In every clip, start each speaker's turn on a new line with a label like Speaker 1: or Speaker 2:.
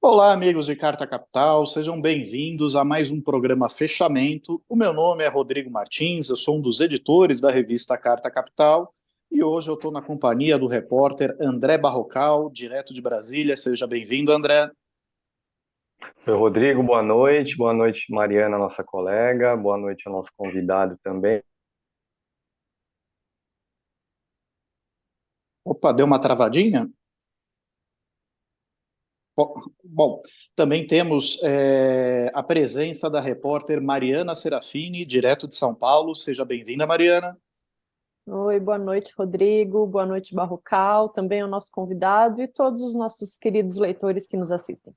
Speaker 1: Olá, amigos de Carta Capital, sejam bem-vindos a mais um programa Fechamento. O meu nome é Rodrigo Martins, eu sou um dos editores da revista Carta Capital e hoje eu estou na companhia do repórter André Barrocal, direto de Brasília. Seja bem-vindo, André.
Speaker 2: Oi, Rodrigo, boa noite. Boa noite, Mariana, nossa colega. Boa noite ao nosso convidado também.
Speaker 1: Opa, deu uma travadinha? Bom, também temos a presença da repórter Mariana Serafini, direto de São Paulo. Seja bem-vinda, Mariana.
Speaker 3: Oi, boa noite, Rodrigo. Boa noite, Barrocal, também o nosso convidado e todos os nossos queridos leitores que nos assistem.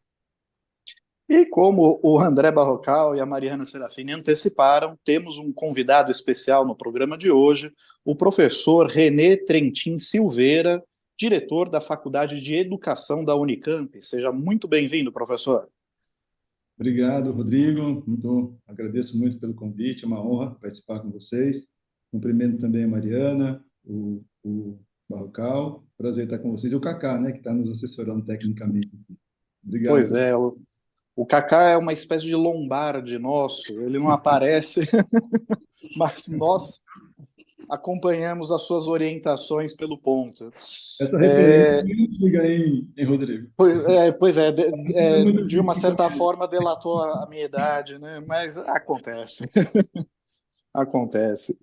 Speaker 1: E como o André Barrocal e a Mariana Serafini anteciparam, temos um convidado especial no programa de hoje, o professor René Trentin Silveira, diretor da Faculdade de Educação da Unicamp. Seja muito bem-vindo, professor.
Speaker 4: Obrigado, Rodrigo. Agradeço muito pelo convite, é uma honra participar com vocês. Cumprimento também a Mariana, o Barrocal. Prazer estar com vocês. E o Kaká, né, que está nos assessorando tecnicamente. Obrigado.
Speaker 1: Pois é, o Kaká é uma espécie de Lombardi nosso, ele não aparece, mas nós acompanhamos as suas orientações pelo ponto.
Speaker 4: Essa referência é muito antiga, hein, Rodrigo?
Speaker 1: Pois é,
Speaker 4: Não é muito
Speaker 1: de uma
Speaker 4: antiga
Speaker 1: certa
Speaker 4: também.
Speaker 1: forma delatou a minha idade, né? Mas acontece, acontece.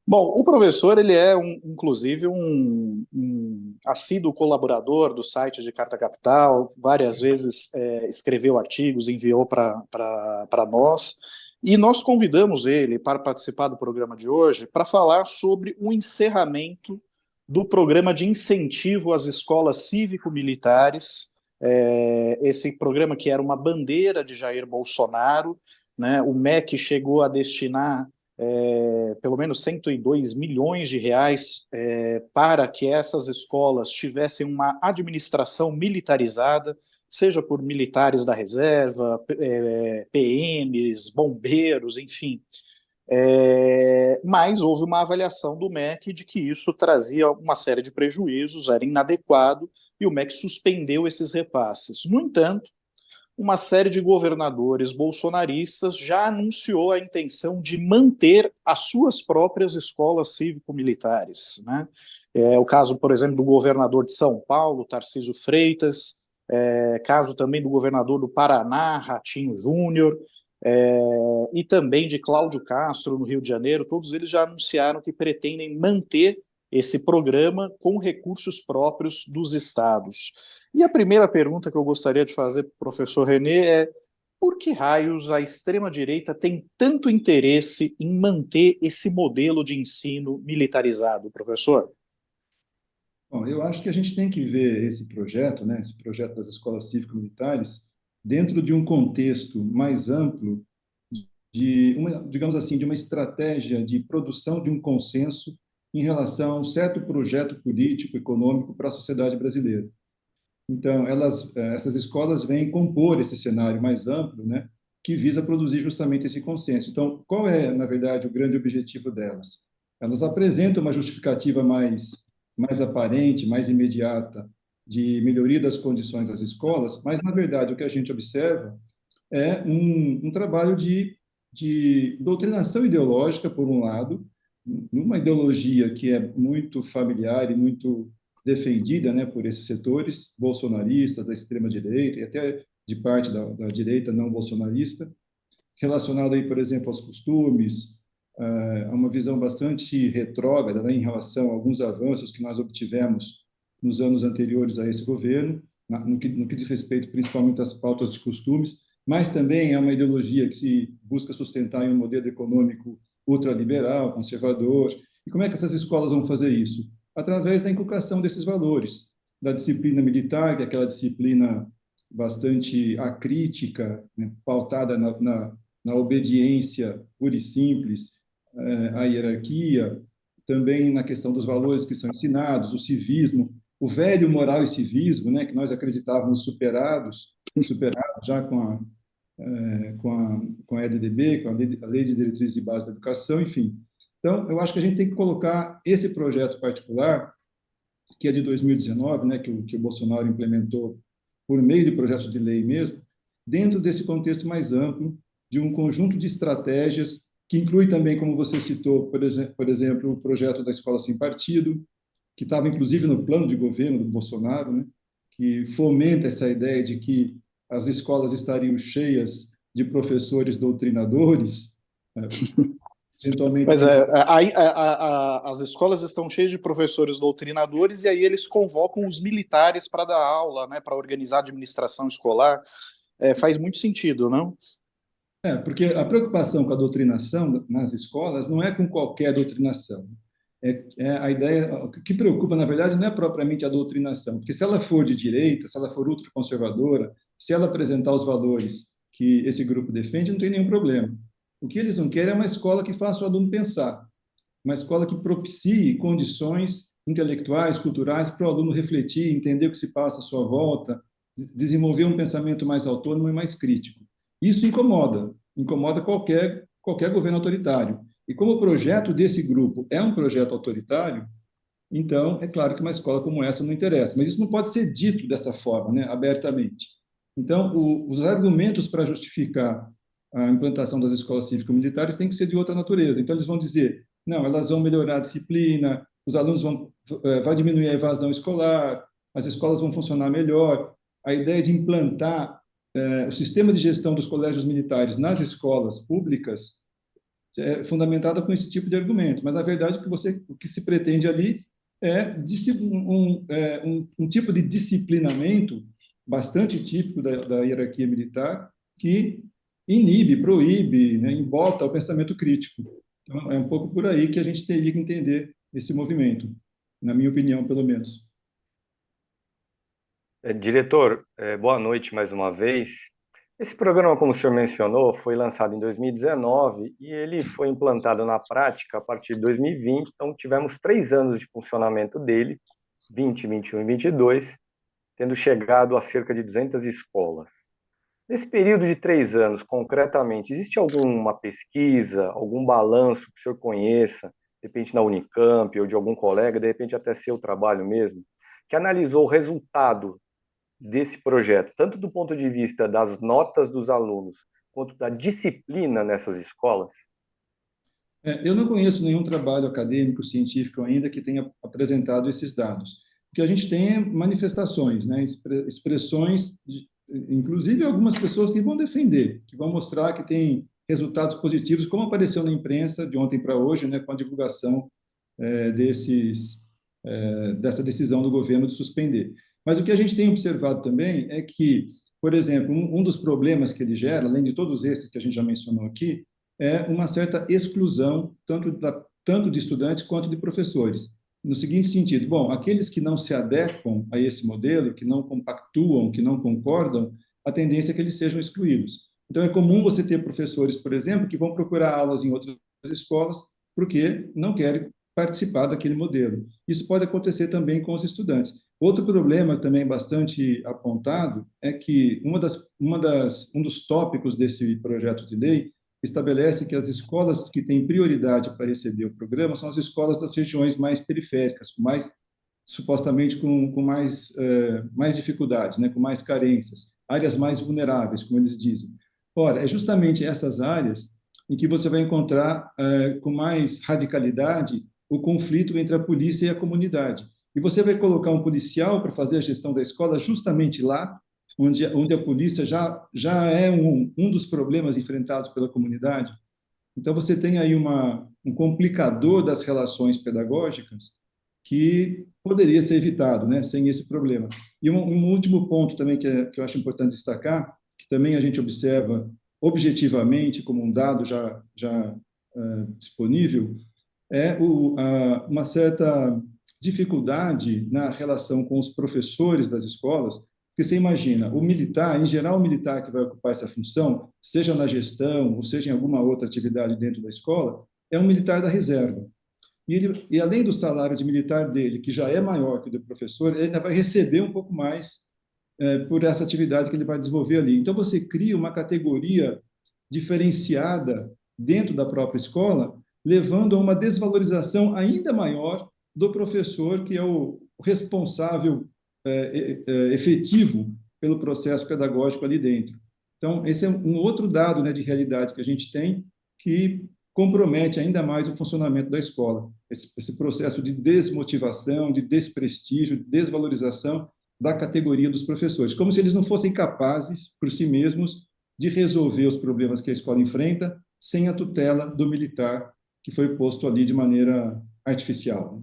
Speaker 1: Bom, o professor, ele é, inclusive, um assíduo colaborador do site de Carta Capital, várias vezes escreveu artigos, enviou para nós, e nós convidamos ele para participar do programa de hoje para falar sobre o encerramento do programa de incentivo às escolas cívico-militares, esse programa que era uma bandeira de Jair Bolsonaro, né? O MEC chegou a destinar pelo menos 102 milhões de reais para que essas escolas tivessem uma administração militarizada, seja por militares da reserva, PMs, bombeiros, enfim. Mas houve uma avaliação do MEC de que isso trazia uma série de prejuízos, era inadequado, e o MEC suspendeu esses repasses. No entanto, uma série de governadores bolsonaristas já anunciou a intenção de manter as suas próprias escolas cívico-militares, né? É o caso, por exemplo, do governador de São Paulo, Tarcísio Freitas, caso também do governador do Paraná, Ratinho Júnior, e também de Cláudio Castro, no Rio de Janeiro. Todos eles já anunciaram que pretendem manter esse programa com recursos próprios dos estados. E a primeira pergunta que eu gostaria de fazer para o professor René é: por que raios a extrema-direita tem tanto interesse em manter esse modelo de ensino militarizado, professor?
Speaker 4: Bom, eu acho que a gente tem que ver esse projeto, né, esse projeto das escolas cívico-militares, dentro de um contexto mais amplo digamos assim, de uma estratégia de produção de um consenso em relação a um certo projeto político, econômico para a sociedade brasileira. Então, essas escolas vêm compor esse cenário mais amplo, né, que visa produzir justamente esse consenso. Então, qual é, na verdade, o grande objetivo delas? Elas apresentam uma justificativa mais aparente, mais imediata, de melhoria das condições das escolas, mas, na verdade, o que a gente observa é um trabalho de doutrinação ideológica, por um lado, numa ideologia que é muito familiar e muito defendida, né, por esses setores bolsonaristas, da extrema-direita e até de parte da direita não bolsonarista, relacionado aí, por exemplo, aos costumes, a uma visão bastante retrógrada, né, em relação a alguns avanços que nós obtivemos nos anos anteriores a esse governo, no que diz respeito principalmente às pautas de costumes, mas também é uma ideologia que se busca sustentar em um modelo econômico ultraliberal, conservador. E como é que essas escolas vão fazer isso? Através da inculcação desses valores, da disciplina militar, que é aquela disciplina bastante acrítica, né, pautada na obediência pura e simples à hierarquia, também na questão dos valores que são ensinados, o civismo, o velho moral e civismo, né, que nós acreditávamos superados já com a EDDB, com a Lei de Diretrizes e Bases da Educação, enfim. Então, eu acho que a gente tem que colocar esse projeto particular, que é de 2019, né, que o Bolsonaro implementou por meio de projetos de lei mesmo, dentro desse contexto mais amplo de um conjunto de estratégias que inclui também, como você citou, por exemplo, o projeto da Escola Sem Partido, que estava inclusive no plano de governo do Bolsonaro, né, que fomenta essa ideia de que as escolas estariam cheias de professores doutrinadores, eventualmente
Speaker 1: Pois é, as escolas estão cheias de professores doutrinadores e aí eles convocam os militares para dar aula, né, para organizar a administração escolar. Faz muito sentido, não?
Speaker 4: porque a preocupação com a doutrinação nas escolas não é com qualquer doutrinação. A ideia, o que preocupa, na verdade, não é propriamente a doutrinação, porque se ela for de direita, se ela for ultraconservadora, se ela apresentar os valores que esse grupo defende, não tem nenhum problema. O que eles não querem é uma escola que faça o aluno pensar, uma escola que propicie condições intelectuais, culturais, para o aluno refletir, entender o que se passa à sua volta, desenvolver um pensamento mais autônomo e mais crítico. Isso incomoda qualquer governo autoritário. E como o projeto desse grupo é um projeto autoritário, então é claro que uma escola como essa não interessa. Mas isso não pode ser dito dessa forma, né, abertamente. Então, os argumentos para justificar a implantação das escolas cívico-militares têm que ser de outra natureza. Então, eles vão dizer, não, elas vão melhorar a disciplina, os alunos vai diminuir a evasão escolar, as escolas vão funcionar melhor. A ideia de implantar o sistema de gestão dos colégios militares nas escolas públicas é fundamentada com esse tipo de argumento, mas na verdade o que se pretende ali é um tipo de disciplinamento bastante típico da hierarquia militar que inibe, proíbe, né, embota o pensamento crítico. Então, é um pouco por aí que a gente teria que entender esse movimento, na minha opinião, pelo menos.
Speaker 2: Diretor, boa noite mais uma vez. Esse programa, como o senhor mencionou, foi lançado em 2019 e ele foi implantado na prática a partir de 2020, então tivemos 3 anos de funcionamento dele, 20, 21 e 22, tendo chegado a cerca de 200 escolas. Nesse período de 3 anos, concretamente, existe alguma pesquisa, algum balanço que o senhor conheça, de repente na Unicamp ou de algum colega, de repente até seu trabalho mesmo, que analisou o resultado desse projeto, tanto do ponto de vista das notas dos alunos, quanto da disciplina nessas escolas?
Speaker 4: Eu não conheço nenhum trabalho acadêmico, científico ainda que tenha apresentado esses dados. O que a gente tem é manifestações, né, expressões, inclusive algumas pessoas que vão defender, que vão mostrar que tem resultados positivos, como apareceu na imprensa de ontem para hoje, né, com a divulgação dessa decisão do governo de suspender. Mas o que a gente tem observado também é que, por exemplo, um dos problemas que ele gera, além de todos esses que a gente já mencionou aqui, é uma certa exclusão, tanto de estudantes quanto de professores. No seguinte sentido, bom, aqueles que não se adequam a esse modelo, que não compactuam, que não concordam, a tendência é que eles sejam excluídos. Então, é comum você ter professores, por exemplo, que vão procurar aulas em outras escolas porque não querem participar daquele modelo. Isso pode acontecer também com os estudantes. Outro problema também bastante apontado é que um dos tópicos desse projeto de lei estabelece que as escolas que têm prioridade para receber o programa são as escolas das regiões mais periféricas, supostamente com mais dificuldades, né, com mais carências, áreas mais vulneráveis, como eles dizem. Ora, é justamente essas áreas em que você vai encontrar com mais radicalidade o conflito entre a polícia e a comunidade. E você vai colocar um policial para fazer a gestão da escola justamente lá, onde a polícia já é um dos problemas enfrentados pela comunidade. Então, você tem aí um complicador das relações pedagógicas que poderia ser evitado, né, sem esse problema. E um último ponto também que eu acho importante destacar, que também a gente observa objetivamente como um dado já disponível, é uma certa dificuldade na relação com os professores das escolas, porque você imagina, o militar, em geral, o militar que vai ocupar essa função, seja na gestão ou seja em alguma outra atividade dentro da escola, é um militar da reserva. E além do salário de militar dele, que já é maior que o do professor, ele ainda vai receber um pouco mais por essa atividade que ele vai desenvolver ali. Então, você cria uma categoria diferenciada dentro da própria escola, levando a uma desvalorização ainda maior do professor, que é o responsável efetivo pelo processo pedagógico ali dentro. Então, esse é um outro dado, né, de realidade que a gente tem que compromete ainda mais o funcionamento da escola. Esse processo de desmotivação, de desprestígio, de desvalorização da categoria dos professores, como se eles não fossem capazes, por si mesmos, de resolver os problemas que a escola enfrenta sem a tutela do militar que foi posto ali de maneira artificial.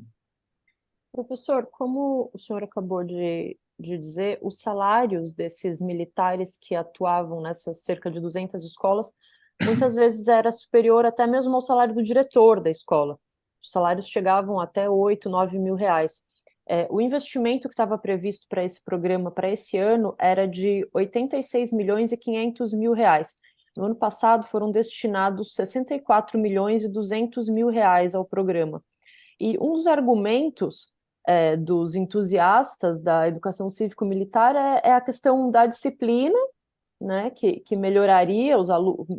Speaker 3: Professor, como o senhor acabou de dizer, os salários desses militares que atuavam nessas cerca de 200 escolas, muitas vezes era superior até mesmo ao salário do diretor da escola. Os salários chegavam até 8, 9 mil reais. O investimento que estava previsto para esse programa, para esse ano, era de 86 milhões e 500 mil reais. No ano passado foram destinados 64 milhões e 200 mil reais ao programa. E um dos argumentos dos entusiastas da educação cívico-militar é a questão da disciplina, né, que melhoraria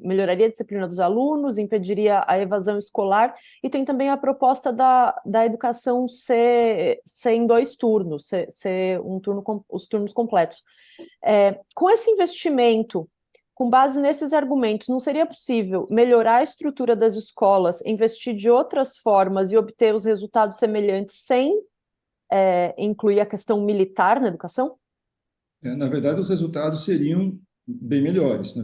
Speaker 3: melhoraria a disciplina dos alunos, impediria a evasão escolar, e tem também a proposta da educação ser em 2 turnos, ser um turno os turnos completos. Com esse investimento, com base nesses argumentos, não seria possível melhorar a estrutura das escolas, investir de outras formas e obter os resultados semelhantes sem incluir a questão militar na educação?
Speaker 4: Na verdade, os resultados seriam bem melhores.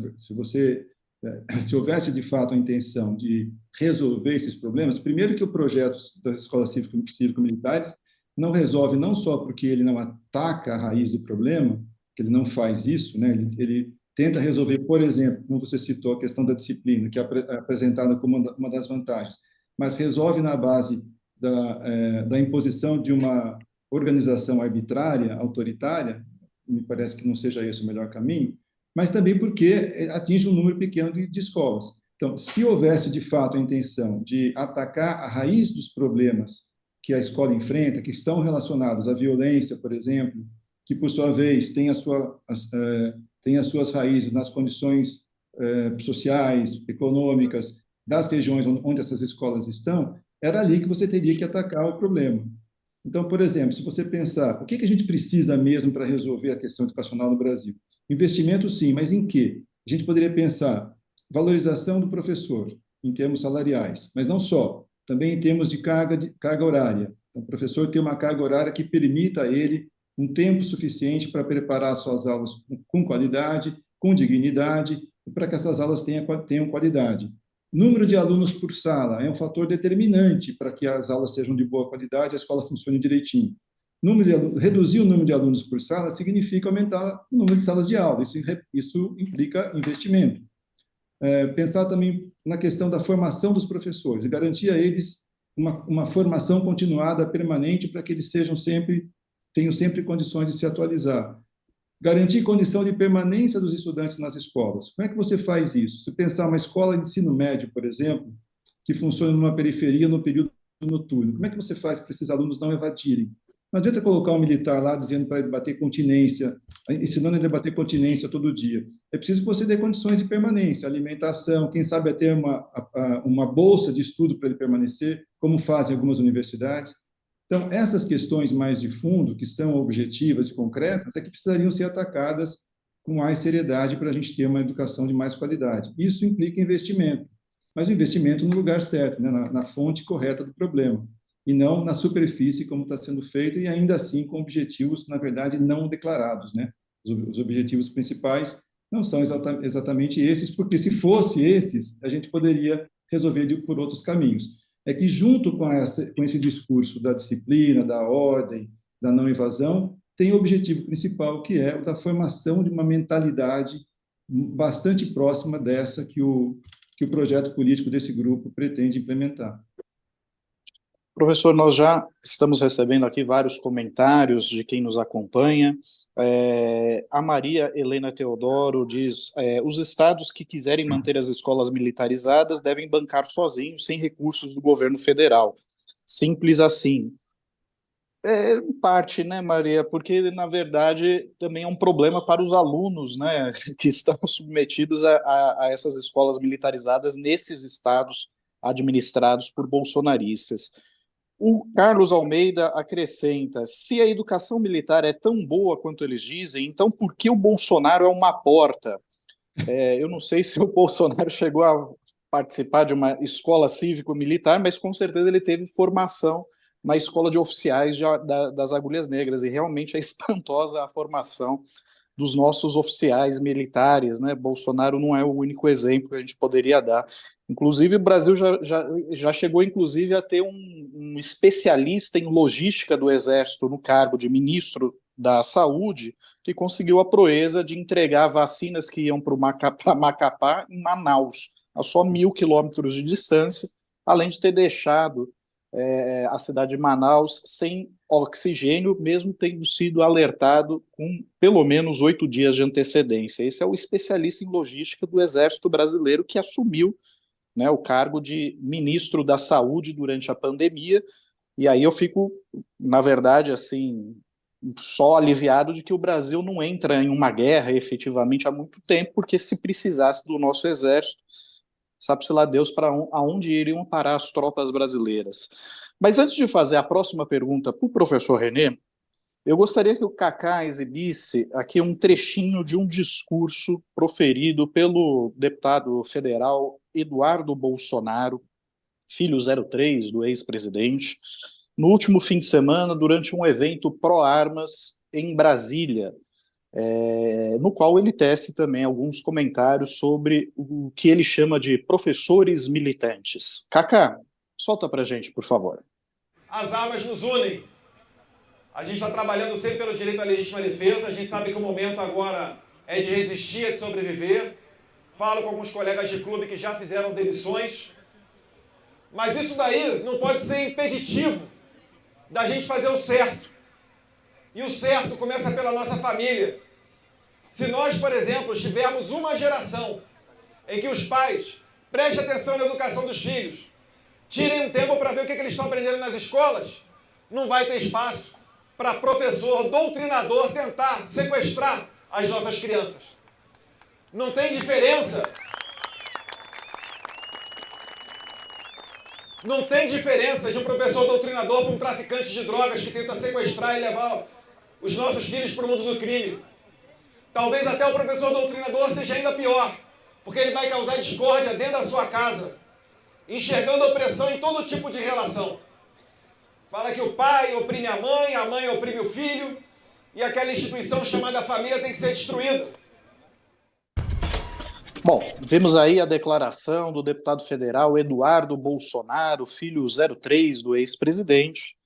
Speaker 4: Se houvesse de fato a intenção de resolver esses problemas, primeiro que o projeto das escolas cívico-militares não resolve não só porque ele não ataca a raiz do problema, que ele não faz isso, né? Ele tenta resolver, por exemplo, como você citou, a questão da disciplina, que é apresentada como uma das vantagens, mas resolve na base da imposição de uma organização arbitrária, autoritária. Me parece que não seja esse o melhor caminho, mas também porque atinge um número pequeno de escolas. Então, se houvesse de fato a intenção de atacar a raiz dos problemas que a escola enfrenta, que estão relacionados à violência, por exemplo, que por sua vez tem as suas raízes nas condições sociais, econômicas das regiões onde essas escolas estão, era ali que você teria que atacar o problema. Então, por exemplo, se você pensar, o que a gente precisa mesmo para resolver a questão educacional no Brasil? Investimento, sim, mas em quê? A gente poderia pensar valorização do professor, em termos salariais, mas não só, também em termos de carga horária. Então, o professor tem uma carga horária que permita a ele um tempo suficiente para preparar suas aulas com qualidade, com dignidade, e para que essas aulas tenham qualidade. Número de alunos por sala é um fator determinante para que as aulas sejam de boa qualidade e a escola funcione direitinho. Reduzir o número de alunos por sala significa aumentar o número de salas de aula. Isso implica investimento. Pensar também na questão da formação dos professores, garantir a eles uma formação continuada, permanente, para que eles tenham sempre condições de se atualizar. Garantir condição de permanência dos estudantes nas escolas. Como é que você faz isso? Se pensar uma escola de ensino médio, por exemplo, que funciona numa periferia no período noturno, como é que você faz para esses alunos não evadirem? Não adianta colocar um militar lá dizendo para ele bater continência, ensinando ele a bater continência todo dia. É preciso que você dê condições de permanência, alimentação, quem sabe até uma bolsa de estudo para ele permanecer, como fazem algumas universidades. Então, essas questões mais de fundo, que são objetivas e concretas, é que precisariam ser atacadas com mais seriedade para a gente ter uma educação de mais qualidade. Isso implica investimento, mas o investimento no lugar certo, né, na fonte correta do problema, e não na superfície, como está sendo feito, e ainda assim com objetivos, na verdade, não declarados, né? Os objetivos principais não são exatamente esses, porque se fosse esses, a gente poderia resolver por outros caminhos. É que, junto com esse discurso da disciplina, da ordem, da não evasão, tem o objetivo principal, que é o da formação de uma mentalidade bastante próxima dessa que o projeto político desse grupo pretende implementar.
Speaker 1: Professor, nós já estamos recebendo aqui vários comentários de quem nos acompanha. A Maria Helena Teodoro diz: os estados que quiserem manter as escolas militarizadas devem bancar sozinhos, sem recursos do governo federal. Simples assim. Em parte, né, Maria? Porque, na verdade, também é um problema para os alunos, né, que estão submetidos a essas escolas militarizadas nesses estados administrados por bolsonaristas. O Carlos Almeida acrescenta: se a educação militar é tão boa quanto eles dizem, então por que o Bolsonaro é uma porta? Eu não sei se o Bolsonaro chegou a participar de uma escola cívico-militar, mas com certeza ele teve formação na escola de oficiais das Agulhas Negras, e realmente é espantosa a formação dos nossos oficiais militares, né? Bolsonaro não é o único exemplo que a gente poderia dar. Inclusive, o Brasil já chegou, inclusive, a ter um especialista em logística do Exército no cargo de ministro da Saúde, que conseguiu a proeza de entregar vacinas que iam para Macapá em Manaus, a só 1.000 quilômetros de distância, além de ter deixado a cidade de Manaus sem oxigênio, mesmo tendo sido alertado com pelo menos 8 dias de antecedência. Esse é o especialista em logística do Exército Brasileiro que assumiu, né, o cargo de ministro da Saúde durante a pandemia, e aí eu fico, na verdade, assim, só aliviado de que o Brasil não entra em uma guerra efetivamente há muito tempo, porque se precisasse do nosso exército, sabe-se lá Deus para aonde iriam parar as tropas brasileiras. Mas antes de fazer a próxima pergunta para o professor René, eu gostaria que o Kaká exibisse aqui um trechinho de um discurso proferido pelo deputado federal Eduardo Bolsonaro, filho 03 do ex-presidente, no último fim de semana, durante um evento pró-armas em Brasília, no qual ele tece também alguns comentários sobre o que ele chama de professores militantes. Kaká, solta pra gente, por favor.
Speaker 5: As armas nos unem. A gente está trabalhando sempre pelo direito à legítima defesa. A gente sabe que o momento agora é de resistir, é de sobreviver. Falo com alguns colegas de clube que já fizeram demissões. Mas isso daí não pode ser impeditivo da gente fazer o certo. E o certo começa pela nossa família. Se nós, por exemplo, tivermos uma geração em que os pais prestem atenção na educação dos filhos, tirem um tempo para ver o que eles estão aprendendo nas escolas, não vai ter espaço para professor, doutrinador tentar sequestrar as nossas crianças. Não tem diferença. Não tem diferença de um professor doutrinador para um traficante de drogas que tenta sequestrar e levar os nossos filhos para o mundo do crime. Talvez até o professor doutrinador seja ainda pior, porque ele vai causar discórdia dentro da sua casa, enxergando opressão em todo tipo de relação. Fala que o pai oprime a mãe oprime o filho, e aquela instituição chamada família tem que ser destruída.
Speaker 1: Bom, vimos aí a declaração do deputado federal Eduardo Bolsonaro, filho 03 do ex-presidente,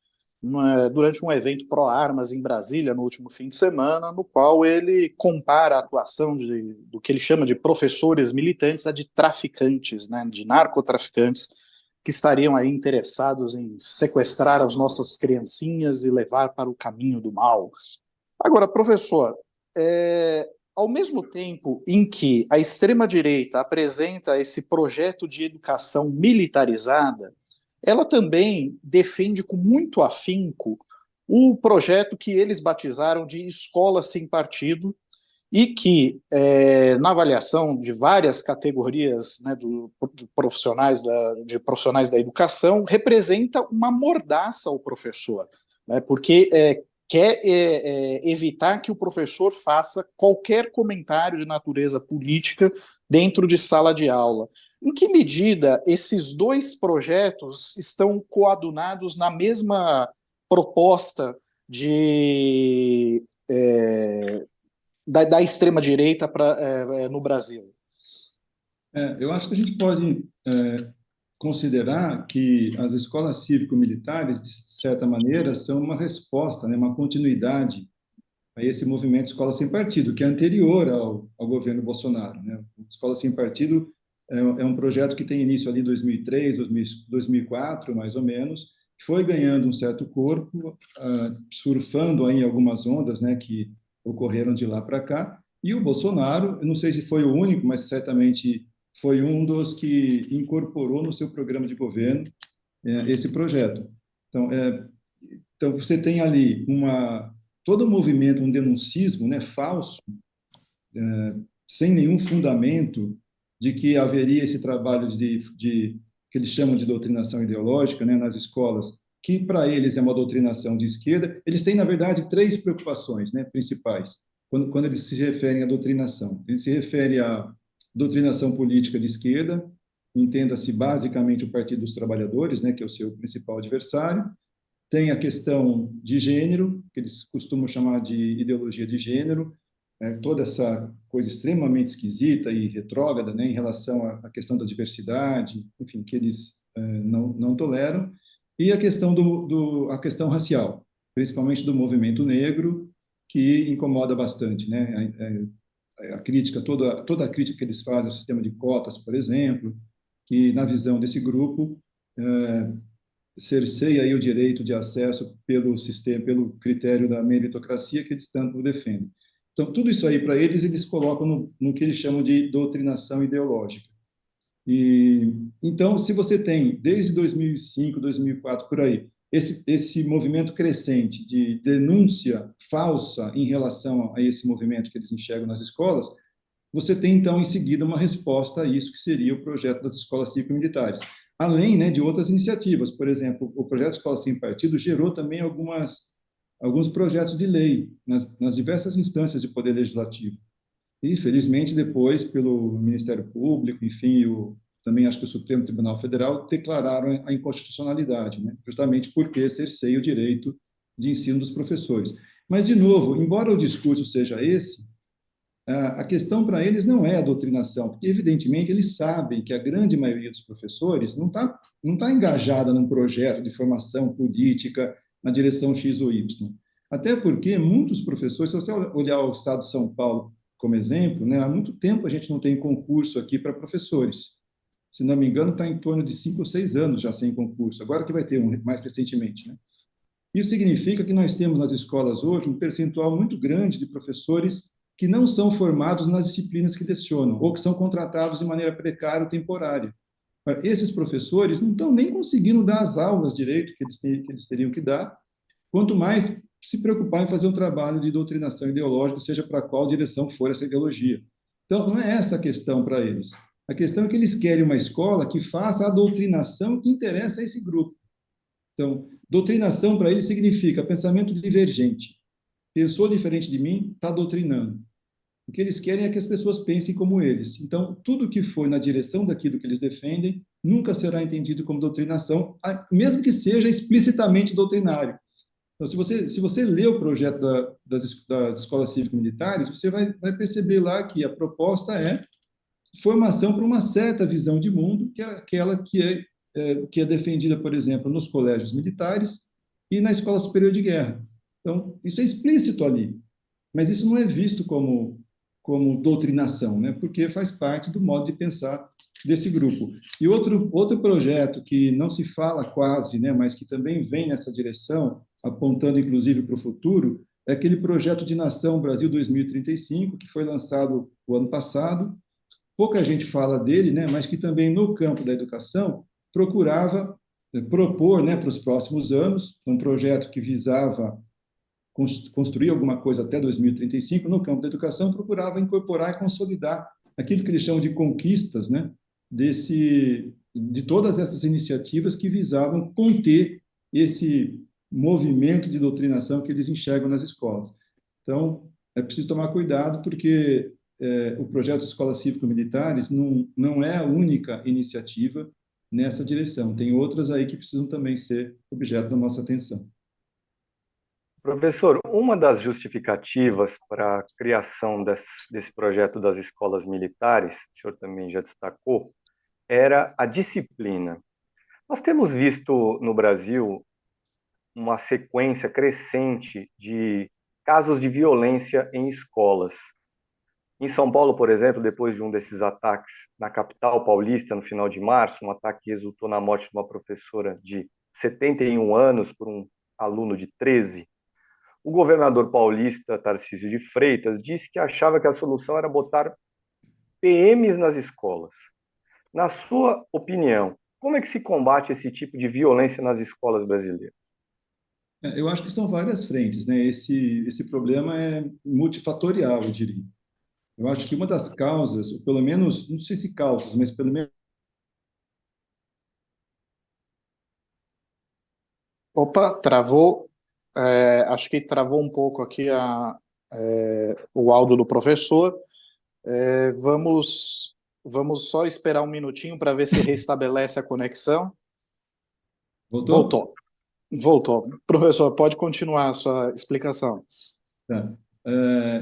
Speaker 1: durante um evento pró-armas em Brasília no último fim de semana, no qual ele compara a atuação do que ele chama de professores militantes a de traficantes, né, de narcotraficantes, que estariam aí interessados em sequestrar as nossas criancinhas e levar para o caminho do mal. Agora, professor, ao mesmo tempo em que a extrema-direita apresenta esse projeto de educação militarizada, ela também defende com muito afinco o projeto que eles batizaram de escola sem partido e que, na avaliação de várias categorias, né, de profissionais da educação, representa uma mordaça ao professor, né, porque quer evitar que o professor faça qualquer comentário de natureza política dentro de sala de aula. Em que medida esses dois projetos estão coadunados na mesma proposta da extrema-direita no Brasil?
Speaker 4: Eu acho que a gente pode considerar que as escolas cívico-militares, de certa maneira, são uma resposta, né, uma continuidade a esse movimento Escola Sem Partido, que é anterior ao governo Bolsonaro, né? Escola Sem Partido é um projeto que tem início ali em 2003, 2004, mais ou menos, que foi ganhando um certo corpo, surfando aí em algumas ondas, né, que ocorreram de lá para cá, e o Bolsonaro, eu não sei se foi o único, mas certamente foi um dos que incorporou no seu programa de governo esse projeto. Então você tem ali todo um movimento, um denuncismo, né, falso, sem nenhum fundamento de que haveria esse trabalho que eles chamam de doutrinação ideológica, né, nas escolas, que para eles é uma doutrinação de esquerda. Eles têm, na verdade, três preocupações, né, principais, quando eles se referem à doutrinação. Eles se referem à doutrinação política de esquerda, entenda-se basicamente o Partido dos Trabalhadores, né, que é o seu principal adversário. Tem a questão de gênero, que eles costumam chamar de ideologia de gênero, toda essa coisa extremamente esquisita e retrógrada, né, em relação à questão da diversidade, enfim, que eles não toleram. E a questão a questão racial, principalmente do movimento negro, que incomoda bastante, né? A crítica, toda a crítica que eles fazem ao sistema de cotas, por exemplo, que na visão desse grupo cerceia aí o direito de acesso pelo sistema, pelo critério da meritocracia que eles tanto defendem. Então, tudo isso aí para eles colocam no que eles chamam de doutrinação ideológica. E então, se você tem desde 2005, 2004 por aí esse movimento crescente de denúncia falsa em relação a esse movimento que eles enxergam nas escolas, você tem então em seguida uma resposta a isso que seria o projeto das escolas cívico-militares. Além, né, de outras iniciativas, por exemplo, o projeto Escola Sem Partido gerou também alguns projetos de lei nas diversas instâncias de poder legislativo. E, felizmente, depois, pelo Ministério Público, enfim, também acho que o Supremo Tribunal Federal declararam a inconstitucionalidade, né? Justamente porque cerceia o direito de ensino dos professores. Mas, de novo, embora o discurso seja esse, a questão para eles não é a doutrinação, porque, evidentemente, eles sabem que a grande maioria dos professores não tá engajada num projeto de formação política na direção X ou Y. Até porque muitos professores, se você olhar o estado de São Paulo como exemplo, né, há muito tempo a gente não tem concurso aqui para professores. Se não me engano, está em torno de 5 ou 6 anos já sem concurso. Agora que vai ter um mais recentemente, né? Isso significa que nós temos nas escolas hoje um percentual muito grande de professores que não são formados nas disciplinas que lecionam, ou que são contratados de maneira precária ou temporária. Esses professores não estão nem conseguindo dar as aulas direito que eles teriam que dar, quanto mais se preocupar em fazer um trabalho de doutrinação ideológica, seja para qual direção for essa ideologia. Então, não é essa a questão para eles. A questão é que eles querem uma escola que faça a doutrinação que interessa a esse grupo. Então, doutrinação para eles significa pensamento divergente. Pensou diferente de mim, está doutrinando. O que eles querem é que as pessoas pensem como eles. Então, tudo que for na direção daquilo que eles defendem nunca será entendido como doutrinação, mesmo que seja explicitamente doutrinário. Então, se você lê o projeto das escolas cívico-militares, você vai perceber lá que a proposta é formação para uma certa visão de mundo, que é aquela que é defendida, por exemplo, nos colégios militares e na Escola Superior de Guerra. Então, isso é explícito ali, mas isso não é visto como doutrinação, né? Porque faz parte do modo de pensar desse grupo. E outro projeto que não se fala quase, né, mas que também vem nessa direção, apontando inclusive para o futuro, é aquele projeto de Nação Brasil 2035, que foi lançado o ano passado. Pouca gente fala dele, né, mas que também no campo da educação procurava propor, né, para os próximos anos, um projeto que visava construir alguma coisa até 2035 no campo da educação, procurava incorporar e consolidar aquilo que eles chamam de conquistas, né, de todas essas iniciativas que visavam conter esse movimento de doutrinação que eles enxergam nas escolas. Então, é preciso tomar cuidado, porque o projeto Escolas Cívico-Militares não é a única iniciativa nessa direção. Tem outras aí que precisam também ser objeto da nossa atenção.
Speaker 2: Professor, uma das justificativas para a criação desse projeto das escolas militares, o senhor também já destacou, era a disciplina. Nós temos visto no Brasil uma sequência crescente de casos de violência em escolas. Em São Paulo, por exemplo, depois de um desses ataques na capital paulista, no final de março, um ataque que resultou na morte de uma professora de 71 anos por um aluno de 13, o governador paulista, Tarcísio de Freitas, disse que achava que a solução era botar PMs nas escolas. Na sua opinião, como é que se combate esse tipo de violência nas escolas brasileiras?
Speaker 4: Eu acho que são várias frentes, né? Esse problema é multifatorial, eu diria. Eu acho que uma das causas, ou pelo menos, não sei se causas, mas pelo menos
Speaker 1: Opa, travou. Acho que travou um pouco aqui o áudio do professor. Vamos só esperar um minutinho para ver se restabelece a conexão.
Speaker 4: Voltou?
Speaker 1: Voltou. Professor, pode continuar a sua explicação.
Speaker 4: Tá.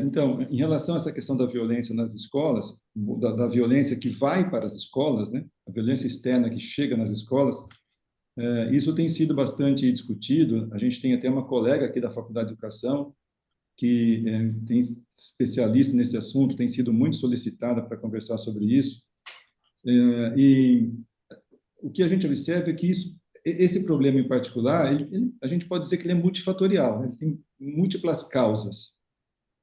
Speaker 4: Então, em relação a essa questão da violência nas escolas, da violência que vai para as escolas, né? A violência externa que chega nas escolas, isso tem sido bastante discutido. A gente tem até uma colega aqui da Faculdade de Educação que tem especialista nesse assunto, tem sido muito solicitada para conversar sobre isso. E o que a gente observa é que esse problema em particular, a gente pode dizer que ele é multifatorial, né? Ele tem múltiplas causas.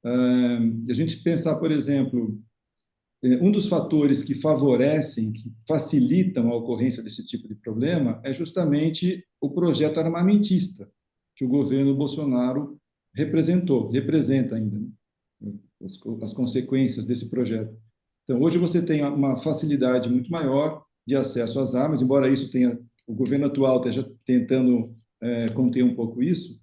Speaker 4: A gente pensar, por exemplo, um dos fatores que favorecem, que facilitam a ocorrência desse tipo de problema é justamente o projeto armamentista que o governo Bolsonaro representa ainda, né? As consequências desse projeto. Então, hoje você tem uma facilidade muito maior de acesso às armas, embora o governo atual esteja tentando conter um pouco isso,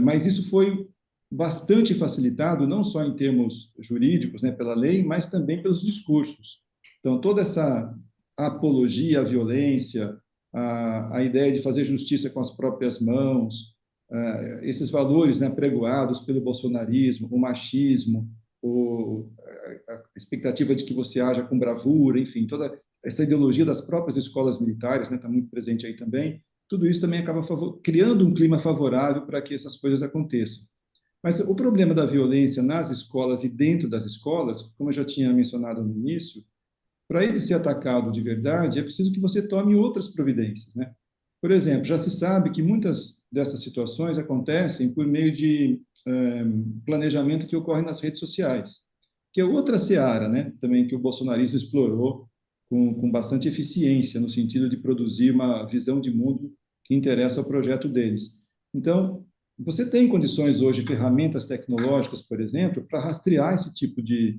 Speaker 4: mas isso foi bastante facilitado, não só em termos jurídicos, né, pela lei, mas também pelos discursos. Então, toda essa apologia à violência, a ideia de fazer justiça com as próprias mãos, esses valores, né, pregoados pelo bolsonarismo, o machismo, a expectativa de que você haja com bravura, enfim, toda essa ideologia das próprias escolas militares, né, está muito presente aí também. Tudo isso também acaba criando um clima favorável para que essas coisas aconteçam. Mas o problema da violência nas escolas e dentro das escolas, como eu já tinha mencionado no início, para ele ser atacado de verdade, é preciso que você tome outras providências, né? Por exemplo, já se sabe que muitas dessas situações acontecem por meio de planejamento que ocorre nas redes sociais, que é outra seara, né? Também que o bolsonarismo explorou com bastante eficiência, no sentido de produzir uma visão de mundo que interessa ao projeto deles. Então, você tem condições hoje, ferramentas tecnológicas, por exemplo, para rastrear esse tipo de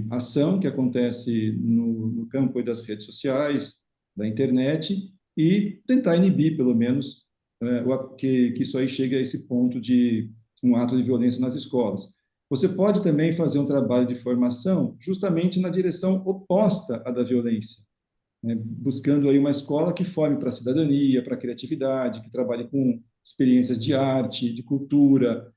Speaker 4: ação que acontece no campo das redes sociais, da internet, e tentar inibir, pelo menos, que isso aí chegue a esse ponto de um ato de violência nas escolas. Você pode também fazer um trabalho de formação justamente na direção oposta à da violência, né? Buscando aí uma escola que forme para a cidadania, para a criatividade, que trabalhe com experiências de arte, de cultura,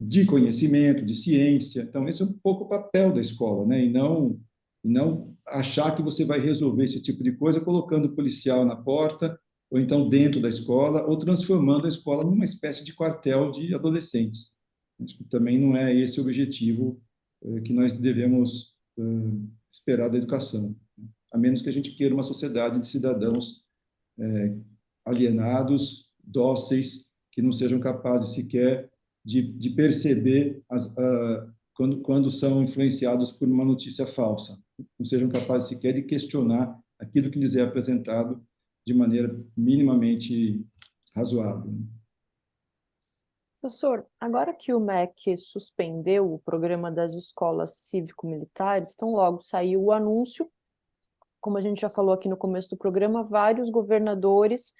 Speaker 4: de conhecimento, de ciência. Então, esse é um pouco o papel da escola, né? E não achar que você vai resolver esse tipo de coisa colocando o policial na porta, ou então dentro da escola, ou transformando a escola numa espécie de quartel de adolescentes. Acho que também não é esse o objetivo que nós devemos esperar da educação, a menos que a gente queira uma sociedade de cidadãos alienados, dóceis, que não sejam capazes sequer de perceber quando são influenciados por uma notícia falsa, não sejam capazes sequer de questionar aquilo que lhes é apresentado de maneira minimamente razoável.
Speaker 3: Professor, agora que o MEC suspendeu o programa das escolas cívico-militares, tão logo saiu o anúncio, como a gente já falou aqui no começo do programa, vários governadores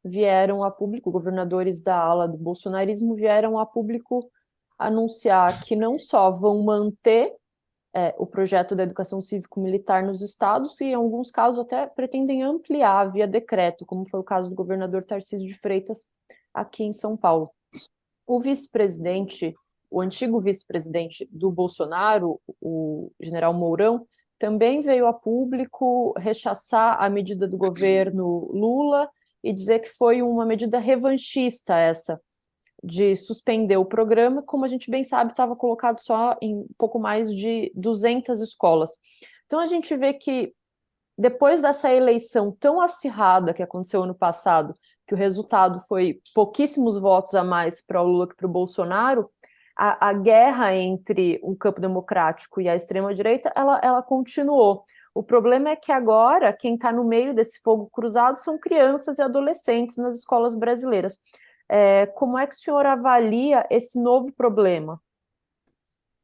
Speaker 3: vieram a público, governadores da ala do bolsonarismo vieram a público anunciar que não só vão manter o projeto da educação cívico-militar nos estados e, em alguns casos, até pretendem ampliar via decreto, como foi o caso do governador Tarcísio de Freitas aqui em São Paulo. O vice-presidente, o antigo vice-presidente do Bolsonaro, o general Mourão, também veio a público rechaçar a medida do governo Lula e dizer que foi uma medida revanchista essa, de suspender o programa, como a gente bem sabe, estava colocado só em pouco mais de 200 escolas. Então a gente vê que depois dessa eleição tão acirrada que aconteceu ano passado, que o resultado foi pouquíssimos votos a mais para o Lula que para o Bolsonaro, a guerra entre o campo democrático e a extrema-direita, ela continuou. O problema é que agora, quem está no meio desse fogo cruzado são crianças e adolescentes nas escolas brasileiras. Como é que o senhor avalia esse novo problema?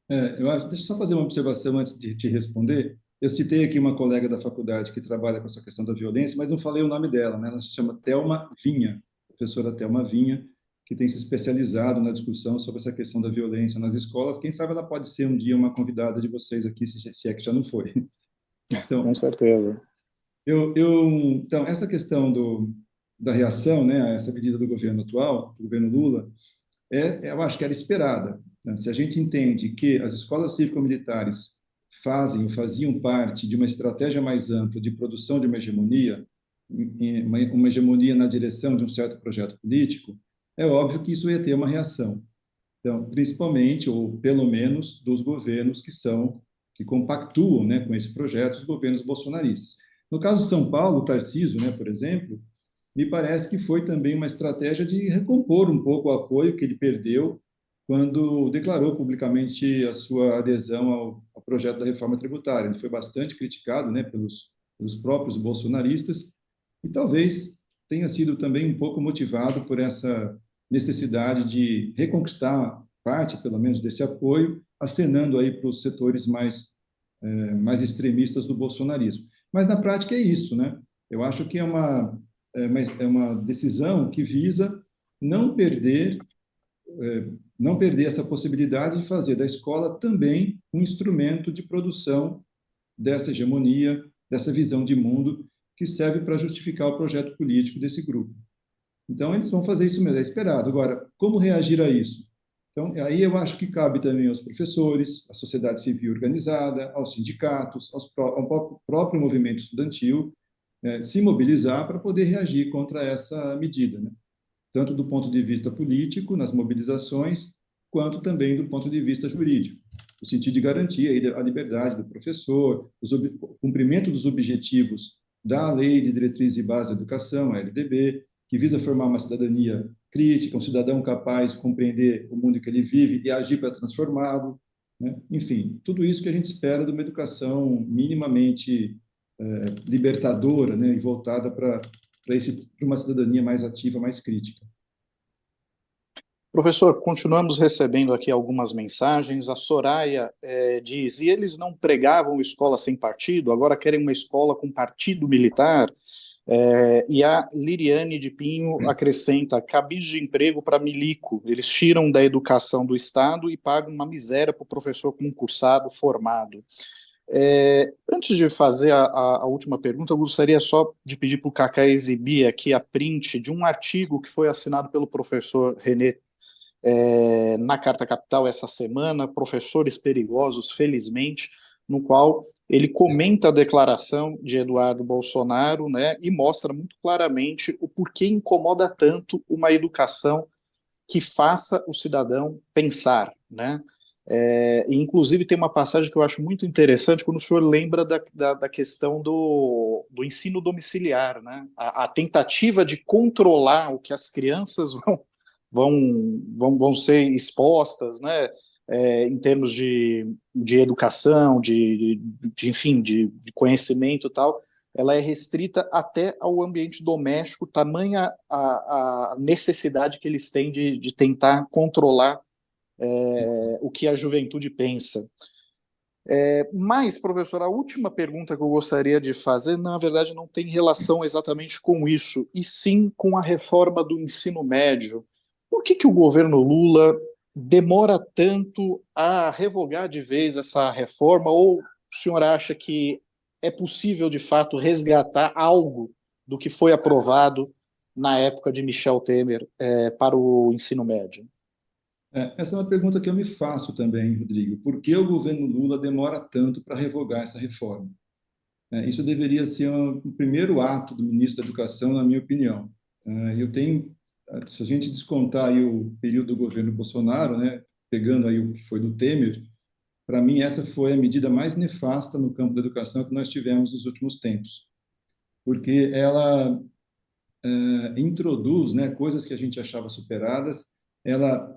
Speaker 4: Deixa eu só fazer uma observação antes de te responder. Eu citei aqui uma colega da faculdade que trabalha com essa questão da violência, mas não falei o nome dela, né? Ela se chama Thelma Vinha, professora Thelma Vinha, que tem se especializado na discussão sobre essa questão da violência nas escolas. Quem sabe ela pode ser um dia uma convidada de vocês aqui, se é que já não foi. Então,
Speaker 1: Com certeza.
Speaker 4: então essa questão da reação, né, a essa medida do governo atual, do governo Lula, eu acho que era esperada, né? Se a gente entende que as escolas cívico-militares fazem ou faziam parte de uma estratégia mais ampla de produção de uma hegemonia na direção de um certo projeto político, é óbvio que isso ia ter uma reação. Então, principalmente, ou pelo menos, dos governos que compactuam, né, com esse projeto, os governos bolsonaristas. No caso de São Paulo, o Tarcísio, né, por exemplo, me parece que foi também uma estratégia de recompor um pouco o apoio que ele perdeu quando declarou publicamente a sua adesão ao projeto da reforma tributária. Ele foi bastante criticado, né, pelos próprios bolsonaristas e talvez tenha sido também um pouco motivado por essa necessidade de reconquistar parte, pelo menos, desse apoio, acenando aí para os setores mais extremistas do bolsonarismo. Mas, na prática, é isso, né? Eu acho que é uma decisão que visa não perder essa possibilidade de fazer da escola também um instrumento de produção dessa hegemonia, dessa visão de mundo que serve para justificar o projeto político desse grupo. Então, eles vão fazer isso mesmo, é esperado. Agora, como reagir a isso? Então, aí eu acho que cabe também aos professores, à sociedade civil organizada, aos sindicatos, ao próprio movimento estudantil, se mobilizar para poder reagir contra essa medida, né? Tanto do ponto de vista político, nas mobilizações, quanto também do ponto de vista jurídico, no sentido de garantir a liberdade do professor, o cumprimento dos objetivos da Lei de Diretriz e Base da Educação, a LDB, que visa formar uma cidadania crítica, um cidadão capaz de compreender o mundo em que ele vive e agir para transformá-lo, né? Enfim, tudo isso que a gente espera de uma educação minimamente libertadora, né, e voltada para uma cidadania mais ativa, mais crítica.
Speaker 1: Professor, continuamos recebendo aqui algumas mensagens. A Soraya diz, e eles não pregavam escola sem partido, agora querem uma escola com partido militar? E a Liriane de Pinho acrescenta, cabide de emprego para milico, eles tiram da educação do Estado e pagam uma miséria para o professor concursado formado. Antes de fazer a última pergunta, eu gostaria só de pedir para o Cacá exibir aqui a print de um artigo que foi assinado pelo professor René na Carta Capital essa semana, Professores Perigosos, felizmente, no qual ele comenta a declaração de Eduardo Bolsonaro, né, e mostra muito claramente o porquê incomoda tanto uma educação que faça o cidadão pensar, né? Inclusive tem uma passagem que eu acho muito interessante quando o senhor lembra da questão do ensino domiciliar, né? A tentativa de controlar o que as crianças vão ser expostas, né? Em termos de educação, enfim, de conhecimento e tal, ela é restrita até ao ambiente doméstico, tamanha a necessidade que eles têm de tentar controlar o que a juventude pensa. Mas, professor, a última pergunta que eu gostaria de fazer, na verdade, não tem relação exatamente com isso, e sim com a reforma do ensino médio. Por que o governo Lula demora tanto a revogar de vez essa reforma, ou o senhor acha que é possível, de fato, resgatar algo do que foi aprovado na época de Michel Temer para o ensino médio?
Speaker 4: Essa é uma pergunta que eu me faço também, Rodrigo. Por que o governo Lula demora tanto para revogar essa reforma? Isso deveria ser o primeiro ato do ministro da Educação, na minha opinião. Se a gente descontar aí o período do governo Bolsonaro, né, pegando aí o que foi do Temer, para mim essa foi a medida mais nefasta no campo da educação que nós tivemos nos últimos tempos, porque ela introduz, né, coisas que a gente achava superadas, ela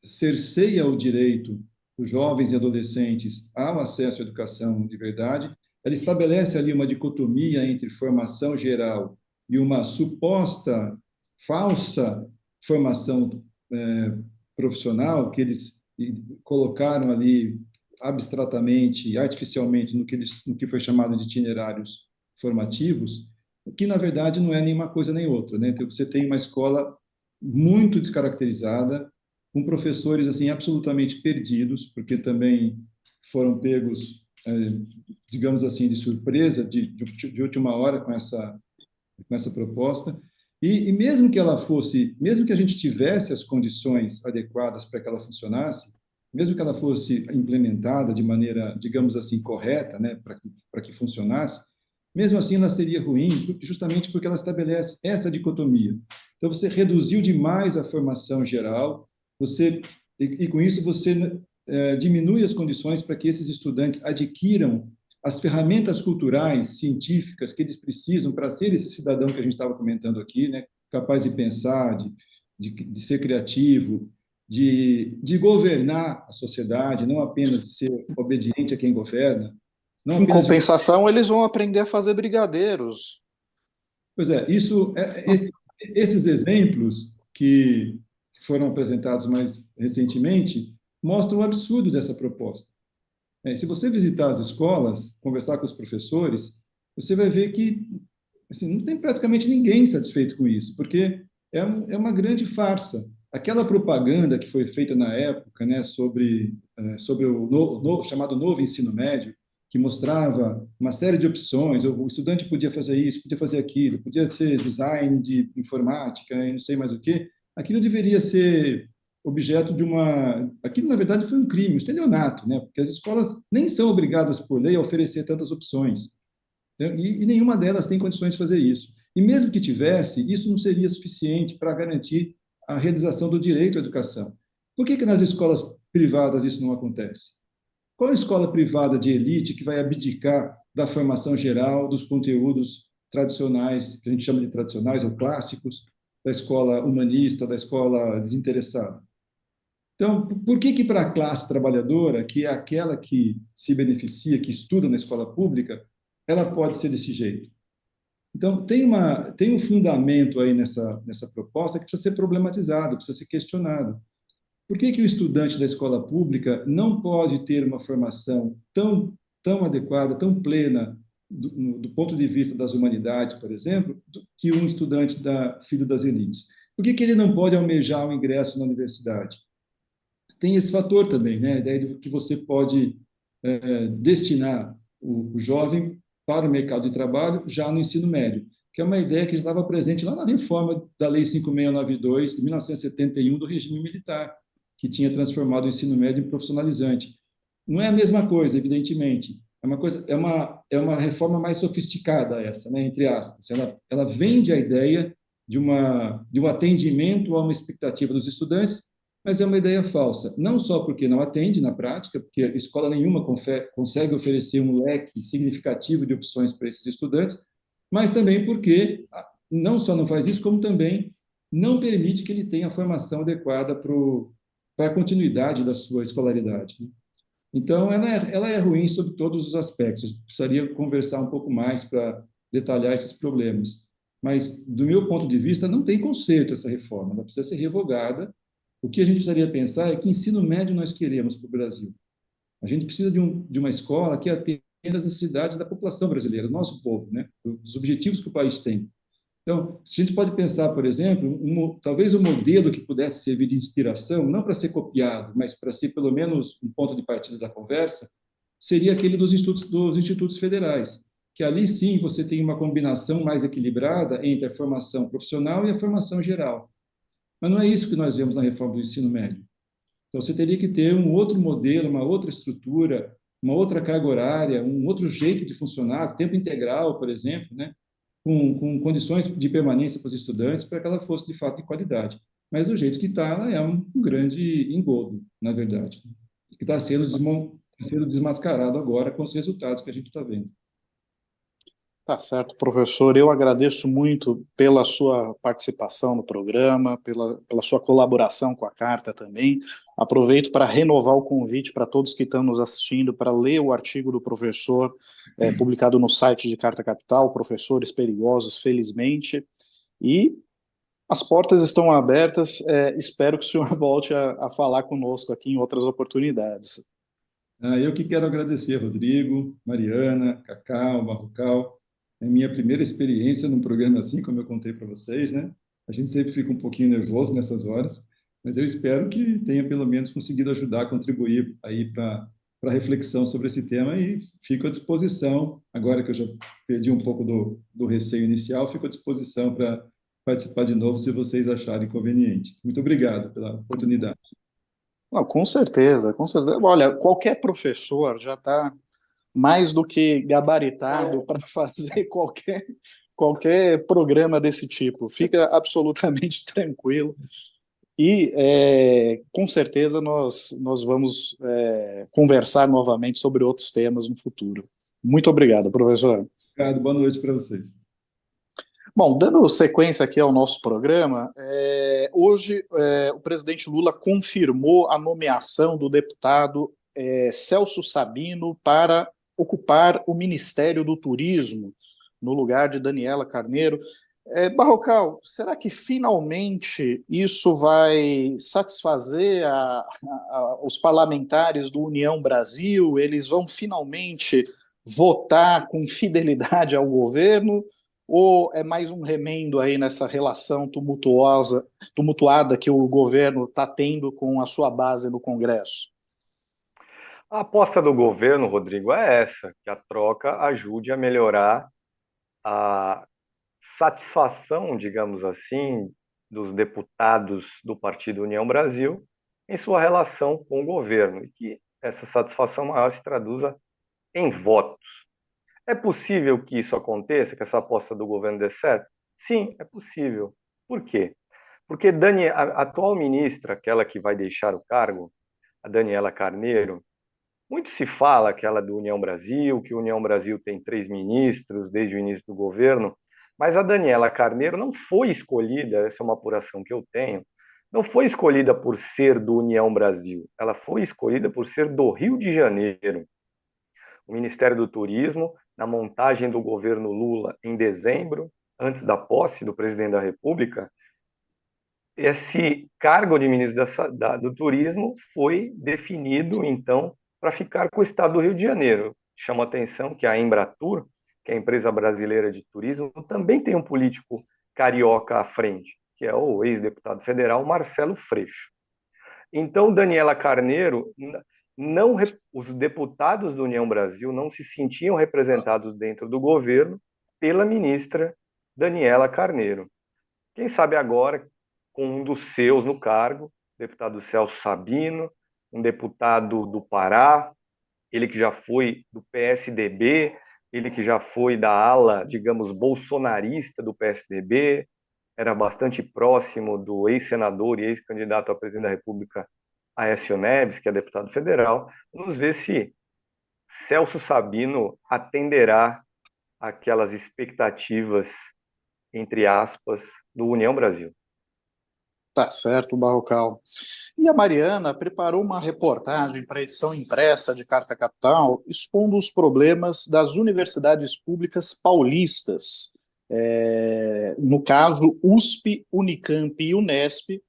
Speaker 4: cerceia o direito dos jovens e adolescentes ao acesso à educação de verdade, ela estabelece ali uma dicotomia entre formação geral e uma suposta falsa formação profissional que eles colocaram ali abstratamente, artificialmente, no que foi chamado de itinerários formativos, que na verdade não é nenhuma coisa nem outra, né? Então, você tem uma escola muito descaracterizada, com professores assim absolutamente perdidos, porque também foram pegos, digamos assim, de surpresa, de última hora com essa proposta. E mesmo que ela fosse, mesmo que a gente tivesse as condições adequadas para que ela funcionasse, mesmo que ela fosse implementada de maneira, digamos assim, correta, né, para que funcionasse, mesmo assim ela seria ruim, justamente porque ela estabelece essa dicotomia. Então, você reduziu demais a formação geral, e com isso você diminui as condições para que esses estudantes adquiram as ferramentas culturais, científicas que eles precisam para ser esse cidadão que a gente estava comentando aqui, né, capaz de pensar, de ser criativo, de governar a sociedade, não apenas de ser obediente a quem governa, não
Speaker 1: Em
Speaker 4: apenas de...
Speaker 1: compensação, eles vão aprender a fazer brigadeiros.
Speaker 4: Pois é, esses exemplos que foram apresentados mais recentemente mostram o absurdo dessa proposta. Se você visitar as escolas, conversar com os professores, você vai ver que assim, não tem praticamente ninguém satisfeito com isso, porque é uma grande farsa. Aquela propaganda que foi feita na época, né, sobre o chamado novo ensino médio, que mostrava uma série de opções, o estudante podia fazer isso, podia fazer aquilo, podia ser design de informática, e não sei mais o quê, aquilo deveria ser objeto de uma... Aquilo, na verdade, foi um crime, um estelionato, né? Porque as escolas nem são obrigadas, por lei, a oferecer tantas opções. E nenhuma delas tem condições de fazer isso. E mesmo que tivesse, isso não seria suficiente para garantir a realização do direito à educação. Por que nas escolas privadas isso não acontece? Qual a escola privada de elite que vai abdicar da formação geral, dos conteúdos tradicionais, que a gente chama de tradicionais ou clássicos, da escola humanista, da escola desinteressada? Então, por que para a classe trabalhadora, que é aquela que se beneficia, que estuda na escola pública, ela pode ser desse jeito? Então, tem um fundamento aí nessa proposta que precisa ser problematizado, precisa ser questionado. Por que o estudante da escola pública não pode ter uma formação tão adequada, tão plena, do ponto de vista das humanidades, por exemplo, que um estudante filho das elites? Por que ele não pode almejar o ingresso na universidade? Tem esse fator também, né? A ideia de que você pode destinar o jovem para o mercado de trabalho já no ensino médio, que é uma ideia que já estava presente lá na reforma da Lei 5.692, de 1971, do regime militar, que tinha transformado o ensino médio em profissionalizante. Não é a mesma coisa, evidentemente. É uma reforma mais sofisticada essa, né? Entre aspas. Ela vende a ideia de um atendimento a uma expectativa dos estudantes, mas é uma ideia falsa, não só porque não atende na prática, porque escola nenhuma consegue oferecer um leque significativo de opções para esses estudantes, mas também porque não só não faz isso, como também não permite que ele tenha a formação adequada para a continuidade da sua escolaridade. Então, ela é ruim sob todos os aspectos. Precisaria conversar um pouco mais para detalhar esses problemas. Mas, do meu ponto de vista, não tem conserto essa reforma. Ela precisa ser revogada. O que a gente precisaria pensar é que ensino médio nós queremos para o Brasil. A gente precisa de uma escola que atenda às necessidades da população brasileira, do nosso povo, né? Dos objetivos que o país tem. Então, se a gente pode pensar, por exemplo, talvez um modelo que pudesse servir de inspiração, não para ser copiado, mas para ser pelo menos um ponto de partida da conversa, seria aquele dos institutos federais, que ali sim você tem uma combinação mais equilibrada entre a formação profissional e a formação geral. Mas não é isso que nós vemos na reforma do ensino médio. Então, você teria que ter um outro modelo, uma outra estrutura, uma outra carga horária, um outro jeito de funcionar, tempo integral, por exemplo, né? Com condições de permanência para os estudantes, para que ela fosse, de fato, de qualidade. Mas do jeito que está, ela é um grande engodo, na verdade, que está sendo desmascarado agora com os resultados que a gente está vendo.
Speaker 1: Tá certo, professor. Eu agradeço muito pela sua participação no programa, pela sua colaboração com a carta também. Aproveito para renovar o convite para todos que estão nos assistindo para ler o artigo do professor publicado no site de Carta Capital, Professores Perigosos, Felizmente. E as portas estão abertas. Espero que o senhor volte a falar conosco aqui em outras oportunidades.
Speaker 4: Eu que quero agradecer, Rodrigo, Mariana, Cacau, Barrocal. É minha primeira experiência num programa assim, como eu contei para vocês, né? A gente sempre fica um pouquinho nervoso nessas horas, mas eu espero que tenha pelo menos conseguido ajudar, contribuir aí para a reflexão sobre esse tema e fico à disposição, agora que eu já perdi um pouco do receio inicial, fico à disposição para participar de novo se vocês acharem conveniente. Muito obrigado pela oportunidade.
Speaker 1: Não, com certeza, com certeza. Olha, qualquer professor já está mais do que gabaritado para fazer qualquer programa desse tipo. Fica absolutamente tranquilo. E, com certeza, nós vamos conversar novamente sobre outros temas no futuro. Muito obrigado, professor.
Speaker 4: Obrigado, boa noite para vocês.
Speaker 1: Bom, dando sequência aqui ao nosso programa, hoje o presidente Lula confirmou a nomeação do deputado Celso Sabino para ocupar o Ministério do Turismo, no lugar de Daniela Carneiro. Barrocal, será que finalmente isso vai satisfazer os parlamentares do União Brasil? Eles vão finalmente votar com fidelidade ao governo? Ou é mais um remendo aí nessa relação tumultuada que o governo está tendo com a sua base no Congresso?
Speaker 2: A aposta do governo, Rodrigo, é essa, que a troca ajude a melhorar a satisfação, digamos assim, dos deputados do Partido União Brasil em sua relação com o governo, e que essa satisfação maior se traduza em votos. É possível que isso aconteça, que essa aposta do governo dê certo? Sim, é possível. Por quê? Porque a atual ministra, aquela que vai deixar o cargo, a Daniela Carneiro, muito se fala que ela é do União Brasil, que o União Brasil tem 3 ministros desde o início do governo, mas a Daniela Carneiro não foi escolhida, essa é uma apuração que eu tenho, não foi escolhida por ser do União Brasil, ela foi escolhida por ser do Rio de Janeiro. O Ministério do Turismo, na montagem do governo Lula em dezembro, antes da posse do presidente da República, esse cargo de ministro do Turismo foi definido, então, para ficar com o Estado do Rio de Janeiro. Chama a atenção que a Embratur, que é a empresa brasileira de turismo, também tem um político carioca à frente, que é o ex-deputado federal Marcelo Freixo. Então, Daniela Carneiro, os deputados do União Brasil não se sentiam representados dentro do governo pela ministra Daniela Carneiro. Quem sabe agora, com um dos seus no cargo, o deputado Celso Sabino, um deputado do Pará, ele que já foi do PSDB, ele que já foi da ala, digamos, bolsonarista do PSDB, era bastante próximo do ex-senador e ex-candidato a presidente da República, Aécio Neves, que é deputado federal. Vamos ver se Celso Sabino atenderá aquelas expectativas, entre aspas, do União Brasil.
Speaker 1: Tá certo, Barrocal. E a Mariana preparou uma reportagem para a edição impressa de Carta Capital, expondo os problemas das universidades públicas paulistas, no caso USP, Unicamp e Unesp,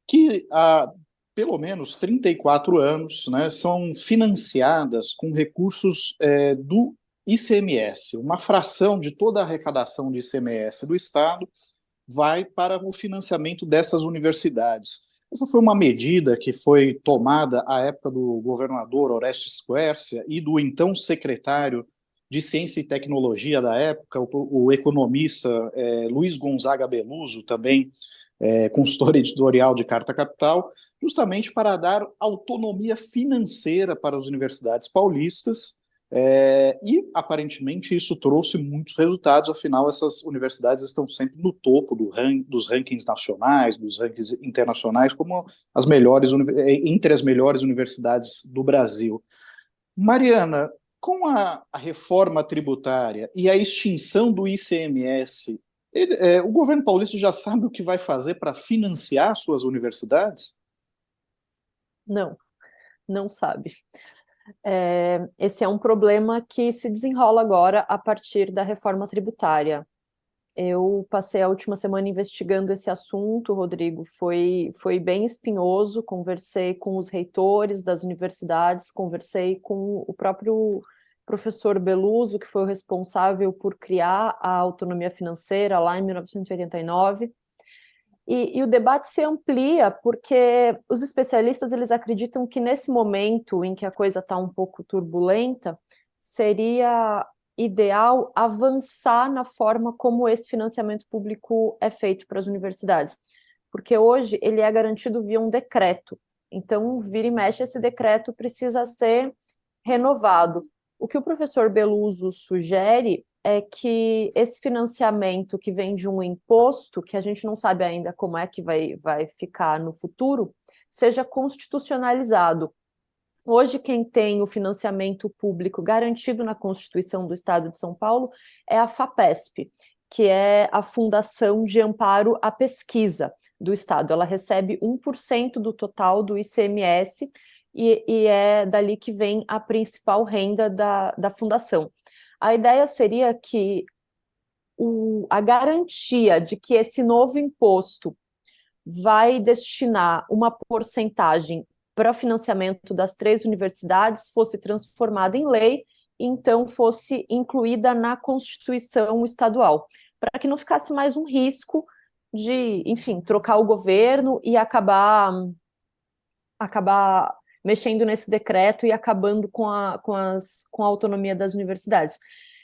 Speaker 1: que há pelo menos 34 anos, né, são financiadas com recursos do ICMS, uma fração de toda a arrecadação de ICMS do Estado vai para o financiamento dessas universidades. Essa foi uma medida que foi tomada à época do governador Orestes Quércia e do então secretário de Ciência e Tecnologia da época, o economista Luiz Gonzaga Beluso, também consultor editorial de Carta Capital, justamente para dar autonomia financeira para as universidades paulistas, e aparentemente isso trouxe muitos resultados, afinal essas universidades estão sempre no topo dos rankings nacionais, dos rankings internacionais, como entre as melhores universidades do Brasil. Mariana, com a reforma tributária e a extinção do ICMS, o governo paulista já sabe o que vai fazer para financiar suas universidades?
Speaker 3: Não sabe. Esse é um problema que se desenrola agora a partir da reforma tributária. Eu passei a última semana investigando esse assunto, Rodrigo, foi bem espinhoso, conversei com os reitores das universidades, conversei com o próprio professor Beluso, que foi o responsável por criar a autonomia financeira lá em 1989. E o debate se amplia porque os especialistas eles acreditam que nesse momento em que a coisa está um pouco turbulenta, seria ideal avançar na forma como esse financiamento público é feito para as universidades, porque hoje ele é garantido via um decreto. Então, vira e mexe, esse decreto precisa ser renovado. O que o professor Beluso sugere é que esse financiamento que vem de um imposto, que a gente não sabe ainda como é que vai ficar no futuro, seja constitucionalizado. Hoje, quem tem o financiamento público garantido na Constituição do Estado de São Paulo é a FAPESP, que é a Fundação de Amparo à Pesquisa do Estado. Ela recebe 1% do total do ICMS e é dali que vem a principal renda da fundação. A ideia seria que a garantia de que esse novo imposto vai destinar uma porcentagem para financiamento das 3 universidades fosse transformada em lei e então fosse incluída na Constituição estadual, para que não ficasse mais um risco de, enfim, trocar o governo e acabar mexendo nesse decreto e acabando com a autonomia das universidades.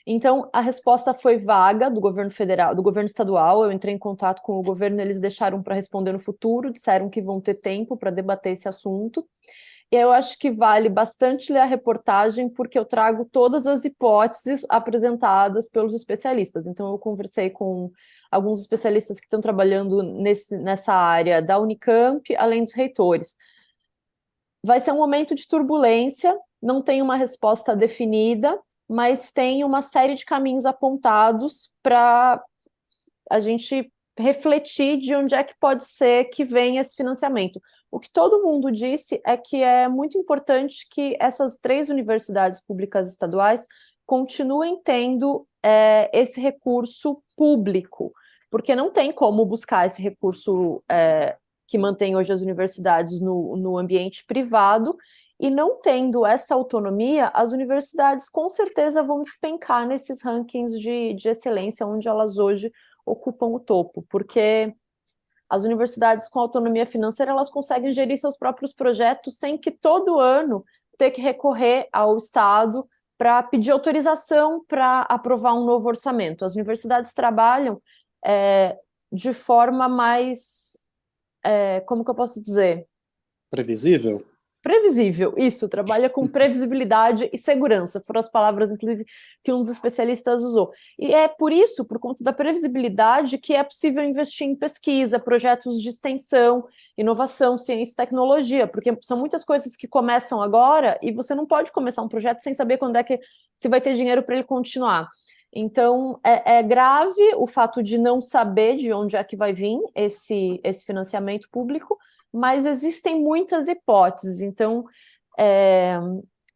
Speaker 3: Então, a resposta foi vaga do governo federal, do governo estadual. Eu entrei em contato com o governo, eles deixaram para responder no futuro, disseram que vão ter tempo para debater esse assunto. E eu acho que vale bastante ler a reportagem, porque eu trago todas as hipóteses apresentadas pelos especialistas. Então, eu conversei com alguns especialistas que estão trabalhando nessa área da Unicamp, além dos reitores. Vai ser um momento de turbulência, não tem uma resposta definida, mas tem uma série de caminhos apontados para a gente refletir de onde é que pode ser que venha esse financiamento. O que todo mundo disse é que é muito importante que essas 3 universidades públicas estaduais continuem tendo esse recurso público, porque não tem como buscar esse recurso que mantém hoje as universidades no ambiente privado, e não tendo essa autonomia, as universidades com certeza vão despencar nesses rankings de excelência, onde elas hoje ocupam o topo, porque as universidades com autonomia financeira, elas conseguem gerir seus próprios projetos sem que todo ano ter que recorrer ao Estado para pedir autorização para aprovar um novo orçamento. As universidades trabalham de forma mais, como que eu posso dizer?
Speaker 1: Previsível?
Speaker 3: Previsível, isso, trabalha com previsibilidade e segurança, foram as palavras, inclusive, que um dos especialistas usou. E é por isso, por conta da previsibilidade, que é possível investir em pesquisa, projetos de extensão, inovação, ciência e tecnologia, porque são muitas coisas que começam agora e você não pode começar um projeto sem saber quando é que se vai ter dinheiro para ele continuar. Então, é grave o fato de não saber de onde é que vai vir esse financiamento público, mas existem muitas hipóteses. Então,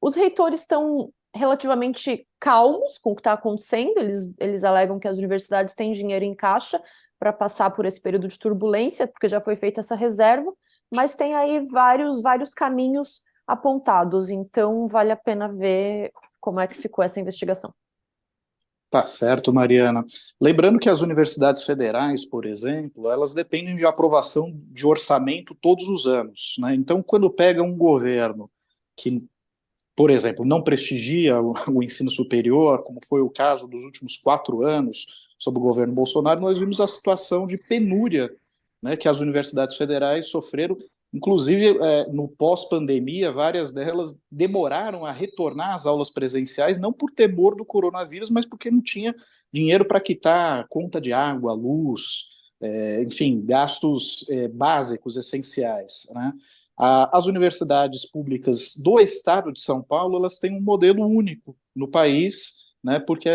Speaker 3: os reitores estão relativamente calmos com o que está acontecendo, eles alegam que as universidades têm dinheiro em caixa para passar por esse período de turbulência, porque já foi feita essa reserva, mas tem aí vários caminhos apontados, então vale a pena ver como é que ficou essa investigação.
Speaker 1: Tá certo, Mariana. Lembrando que as universidades federais, por exemplo, elas dependem de aprovação de orçamento todos os anos, né? Então, quando pega um governo que, por exemplo, não prestigia o ensino superior, como foi o caso dos últimos 4 anos, sob o governo Bolsonaro, nós vimos a situação de penúria, né, que as universidades federais sofreram. Inclusive, no pós-pandemia, várias delas demoraram a retornar às aulas presenciais, não por temor do coronavírus, mas porque não tinha dinheiro para quitar conta de água, luz, enfim, gastos básicos, essenciais, né? As universidades públicas do estado de São Paulo, elas têm um modelo único no país, né, porque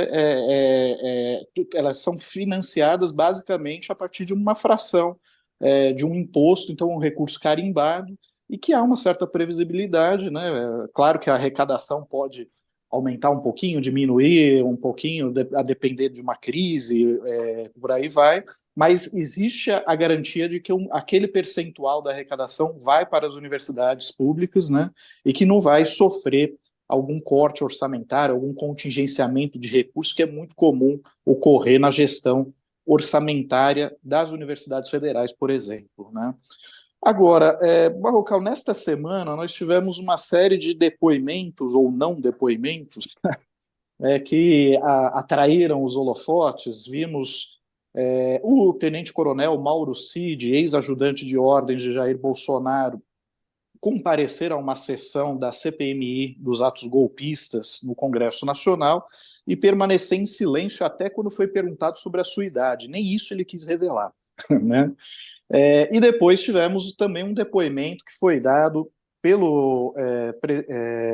Speaker 1: elas são financiadas basicamente a partir de uma fração de um imposto, então um recurso carimbado, e que há uma certa previsibilidade, né? Claro que a arrecadação pode aumentar um pouquinho, diminuir um pouquinho, a depender de uma crise, por aí vai, mas existe a garantia de que aquele percentual da arrecadação vai para as universidades públicas, né? E que não vai sofrer algum corte orçamentário, algum contingenciamento de recursos, que é muito comum ocorrer na gestão orçamentária das universidades federais, por exemplo, né? Agora, Barrocal, nesta semana nós tivemos uma série de depoimentos ou não depoimentos que atraíram os holofotes. Vimos o tenente-coronel Mauro Cid, ex-ajudante de ordens de Jair Bolsonaro, comparecer a uma sessão da CPMI dos atos golpistas no Congresso Nacional e permanecer em silêncio até quando foi perguntado sobre a sua idade. Nem isso ele quis revelar, né? E depois tivemos também um depoimento que foi dado pelo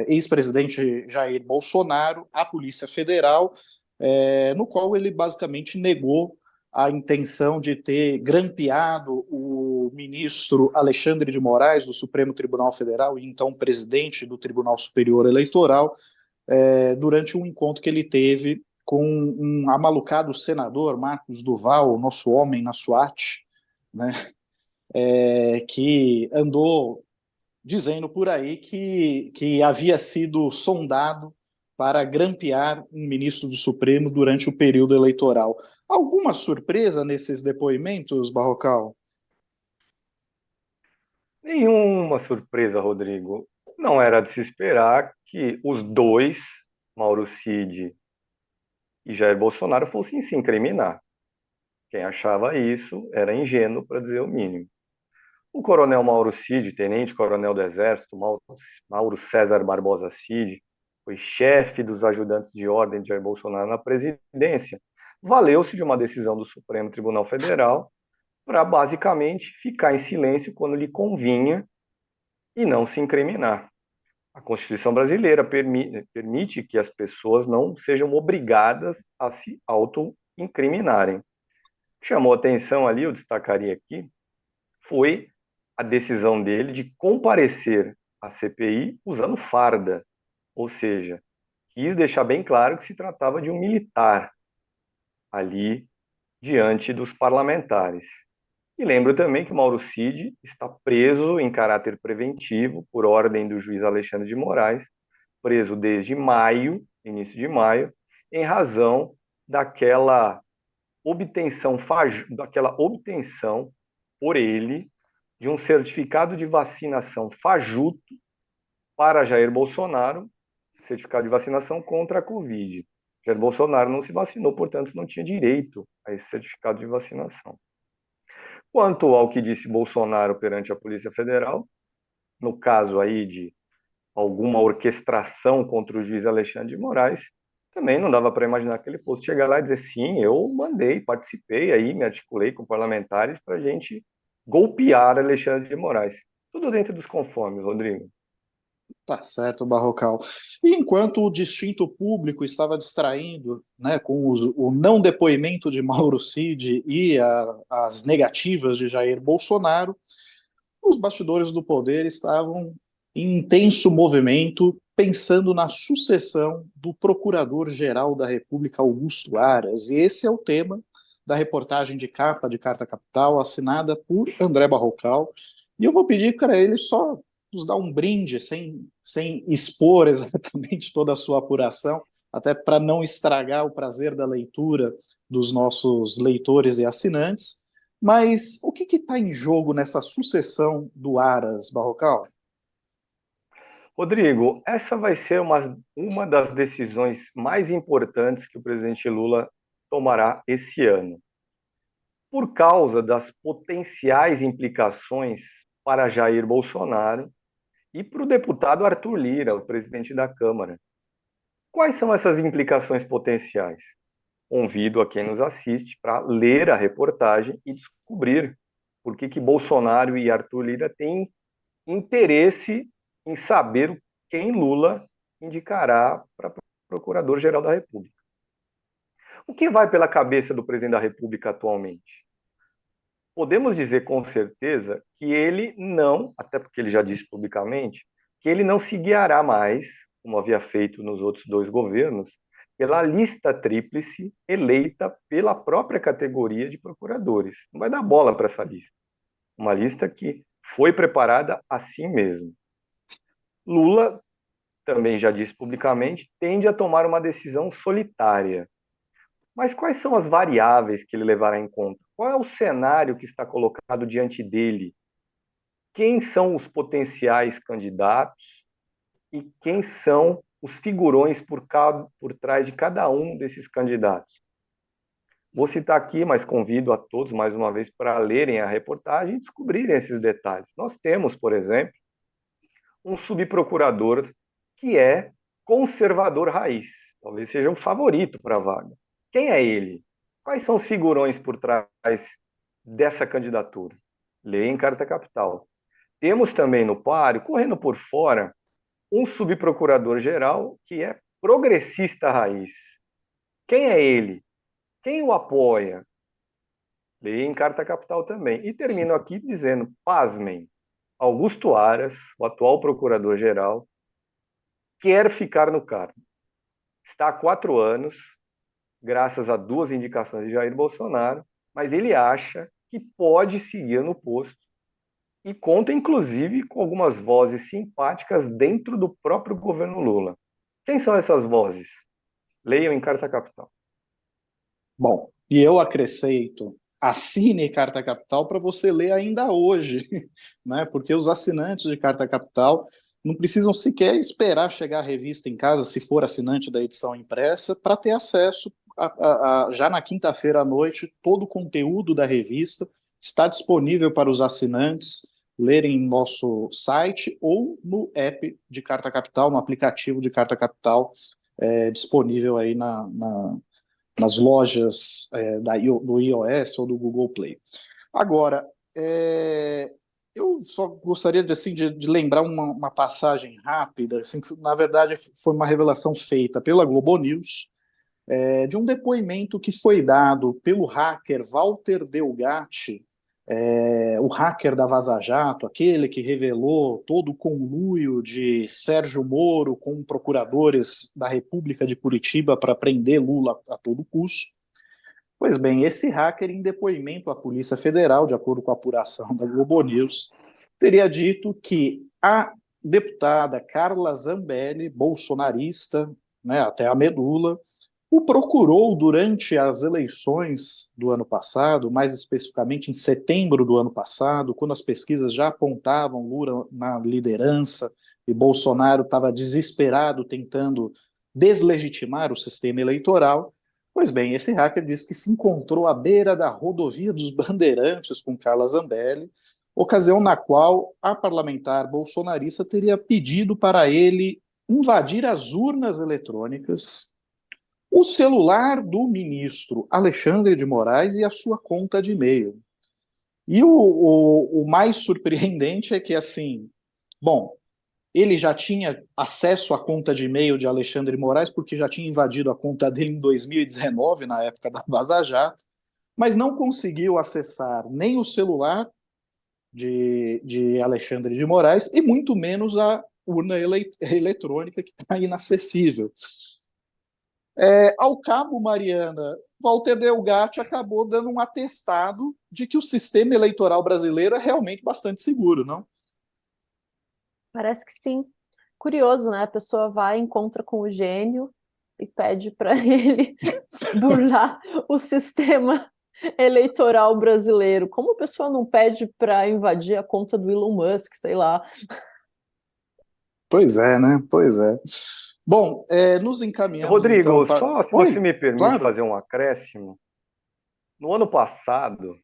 Speaker 1: ex-presidente Jair Bolsonaro à Polícia Federal, no qual ele basicamente negou a intenção de ter grampeado o ministro Alexandre de Moraes, do Supremo Tribunal Federal, e então presidente do Tribunal Superior Eleitoral, durante um encontro que ele teve com um amalucado senador, Marcos Duval, nosso homem na SWAT, né, que andou dizendo por aí que havia sido sondado para grampear um ministro do Supremo durante o período eleitoral. Alguma surpresa nesses depoimentos, Barrocal?
Speaker 2: Nenhuma surpresa, Rodrigo. Não era de se esperar que os dois, Mauro Cid e Jair Bolsonaro, fossem se incriminar. Quem achava isso era ingênuo, para dizer o mínimo. O coronel Mauro Cid, tenente-coronel do Exército, Mauro César Barbosa Cid, foi chefe dos ajudantes de ordem de Jair Bolsonaro na presidência. Valeu-se de uma decisão do Supremo Tribunal Federal para, basicamente, ficar em silêncio quando lhe convinha e não se incriminar. A Constituição brasileira permite que as pessoas não sejam obrigadas a se auto-incriminarem. Chamou atenção ali, eu destacaria aqui, foi a decisão dele de comparecer à CPI usando farda, ou seja, quis deixar bem claro que se tratava de um militar ali diante dos parlamentares. E lembro também que Mauro Cid está preso em caráter preventivo por ordem do juiz Alexandre de Moraes, preso desde maio, início de maio, em razão daquela obtenção por ele de um certificado de vacinação fajuto para Jair Bolsonaro, certificado de vacinação contra a Covid. Jair Bolsonaro não se vacinou, portanto, não tinha direito a esse certificado de vacinação. Quanto ao que disse Bolsonaro perante a Polícia Federal, no caso aí de alguma orquestração contra o juiz Alexandre de Moraes, também não dava para imaginar que ele fosse chegar lá e dizer, sim, eu mandei, participei aí, me articulei com parlamentares para a gente golpear Alexandre de Moraes. Tudo dentro dos conformes, Rodrigo.
Speaker 1: Tá certo, Barrocal. E enquanto o distinto público estava distraindo, né, com o não depoimento de Mauro Cid e as negativas de Jair Bolsonaro, os bastidores do poder estavam em intenso movimento, pensando na sucessão do Procurador-Geral da República, Augusto Aras. E esse é o tema da reportagem de capa de Carta Capital, assinada por André Barrocal. E eu vou pedir para ele só nos dar um brinde, sem expor exatamente toda a sua apuração, até para não estragar o prazer da leitura dos nossos leitores e assinantes. Mas o que está em jogo nessa sucessão do Aras, Barrocal?
Speaker 2: Rodrigo, essa vai ser uma das decisões mais importantes que o presidente Lula tomará esse ano, por causa das potenciais implicações para Jair Bolsonaro e para o deputado Arthur Lira, o presidente da Câmara. Quais são essas implicações potenciais? Convido a quem nos assiste para ler a reportagem e descobrir por que Bolsonaro e Arthur Lira têm interesse em saber quem Lula indicará para Procurador-Geral da República. O que vai pela cabeça do presidente da República atualmente? Podemos dizer com certeza que ele não, até porque ele já disse publicamente, que ele não se guiará mais, como havia feito nos outros dois governos, pela lista tríplice eleita pela própria categoria de procuradores. Não vai dar bola para essa lista. Uma lista que foi preparada assim mesmo. Lula também já disse publicamente, tende a tomar uma decisão solitária. Mas quais são as variáveis que ele levará em conta? Qual é o cenário que está colocado diante dele? Quem são os potenciais candidatos e quem são os figurões por trás de cada um desses candidatos? Vou citar aqui, mas convido a todos, mais uma vez, para lerem a reportagem e descobrirem esses detalhes. Nós temos, por exemplo, um subprocurador que é conservador raiz, talvez seja o favorito para a vaga. Quem é ele? Quais são os figurões por trás dessa candidatura? Leia em Carta Capital. Temos também no páreo, correndo por fora, um subprocurador-geral que é progressista raiz. Quem é ele? Quem o apoia? Leia em Carta Capital também. E termino aqui dizendo, pasmem, Augusto Aras, o atual procurador-geral, quer ficar no cargo. Está há 4 anos, graças a 2 indicações de Jair Bolsonaro, mas ele acha que pode seguir no posto e conta, inclusive, com algumas vozes simpáticas dentro do próprio governo Lula. Quem são essas vozes? Leiam em Carta Capital.
Speaker 1: Bom, e eu acrescento, assine Carta Capital para você ler ainda hoje, né? Porque os assinantes de Carta Capital não precisam sequer esperar chegar a revista em casa, se for assinante da edição impressa, para ter acesso já na quinta-feira à noite. Todo o conteúdo da revista está disponível para os assinantes lerem em nosso site ou no app de Carta Capital, no aplicativo de Carta Capital, disponível aí nas lojas do iOS ou do Google Play. Agora, eu só gostaria de lembrar uma passagem rápida, assim, que na verdade foi uma revelação feita pela Globo News, de um depoimento que foi dado pelo hacker Walter Delgatti, o hacker da Vaza Jato, aquele que revelou todo o conluio de Sérgio Moro com procuradores da República de Curitiba para prender Lula a todo custo. Pois bem, esse hacker, em depoimento à Polícia Federal, de acordo com a apuração da Globo News, teria dito que a deputada Carla Zambelli, bolsonarista, né, até a medula, o procurou durante as eleições do ano passado, mais especificamente em setembro do ano passado, quando as pesquisas já apontavam Lula na liderança e Bolsonaro estava desesperado tentando deslegitimar o sistema eleitoral. Pois bem, esse hacker disse que se encontrou à beira da rodovia dos Bandeirantes com Carla Zambelli, ocasião na qual a parlamentar bolsonarista teria pedido para ele invadir as urnas eletrônicas, o celular do ministro Alexandre de Moraes e a sua conta de e-mail. E o mais surpreendente é que, assim, bom, ele já tinha acesso à conta de e-mail de Alexandre de Moraes, porque já tinha invadido a conta dele em 2019, na época da Vaza Jato, mas não conseguiu acessar nem o celular de Alexandre de Moraes e muito menos a urna eletrônica, que está inacessível. Ao cabo, Mariana, Walter Delgatti acabou dando um atestado de que o sistema eleitoral brasileiro é realmente bastante seguro, não?
Speaker 3: Parece que sim. Curioso, né? A pessoa vai, encontra com o gênio e pede para ele burlar o sistema eleitoral brasileiro. Como a pessoa não pede para invadir a conta do Elon Musk, sei lá?
Speaker 1: Pois é, né? Pois é. Bom, nos encaminhamos...
Speaker 2: Rodrigo,
Speaker 1: então,
Speaker 2: só se você me permite
Speaker 1: claro.
Speaker 2: fazer um acréscimo. No ano passado,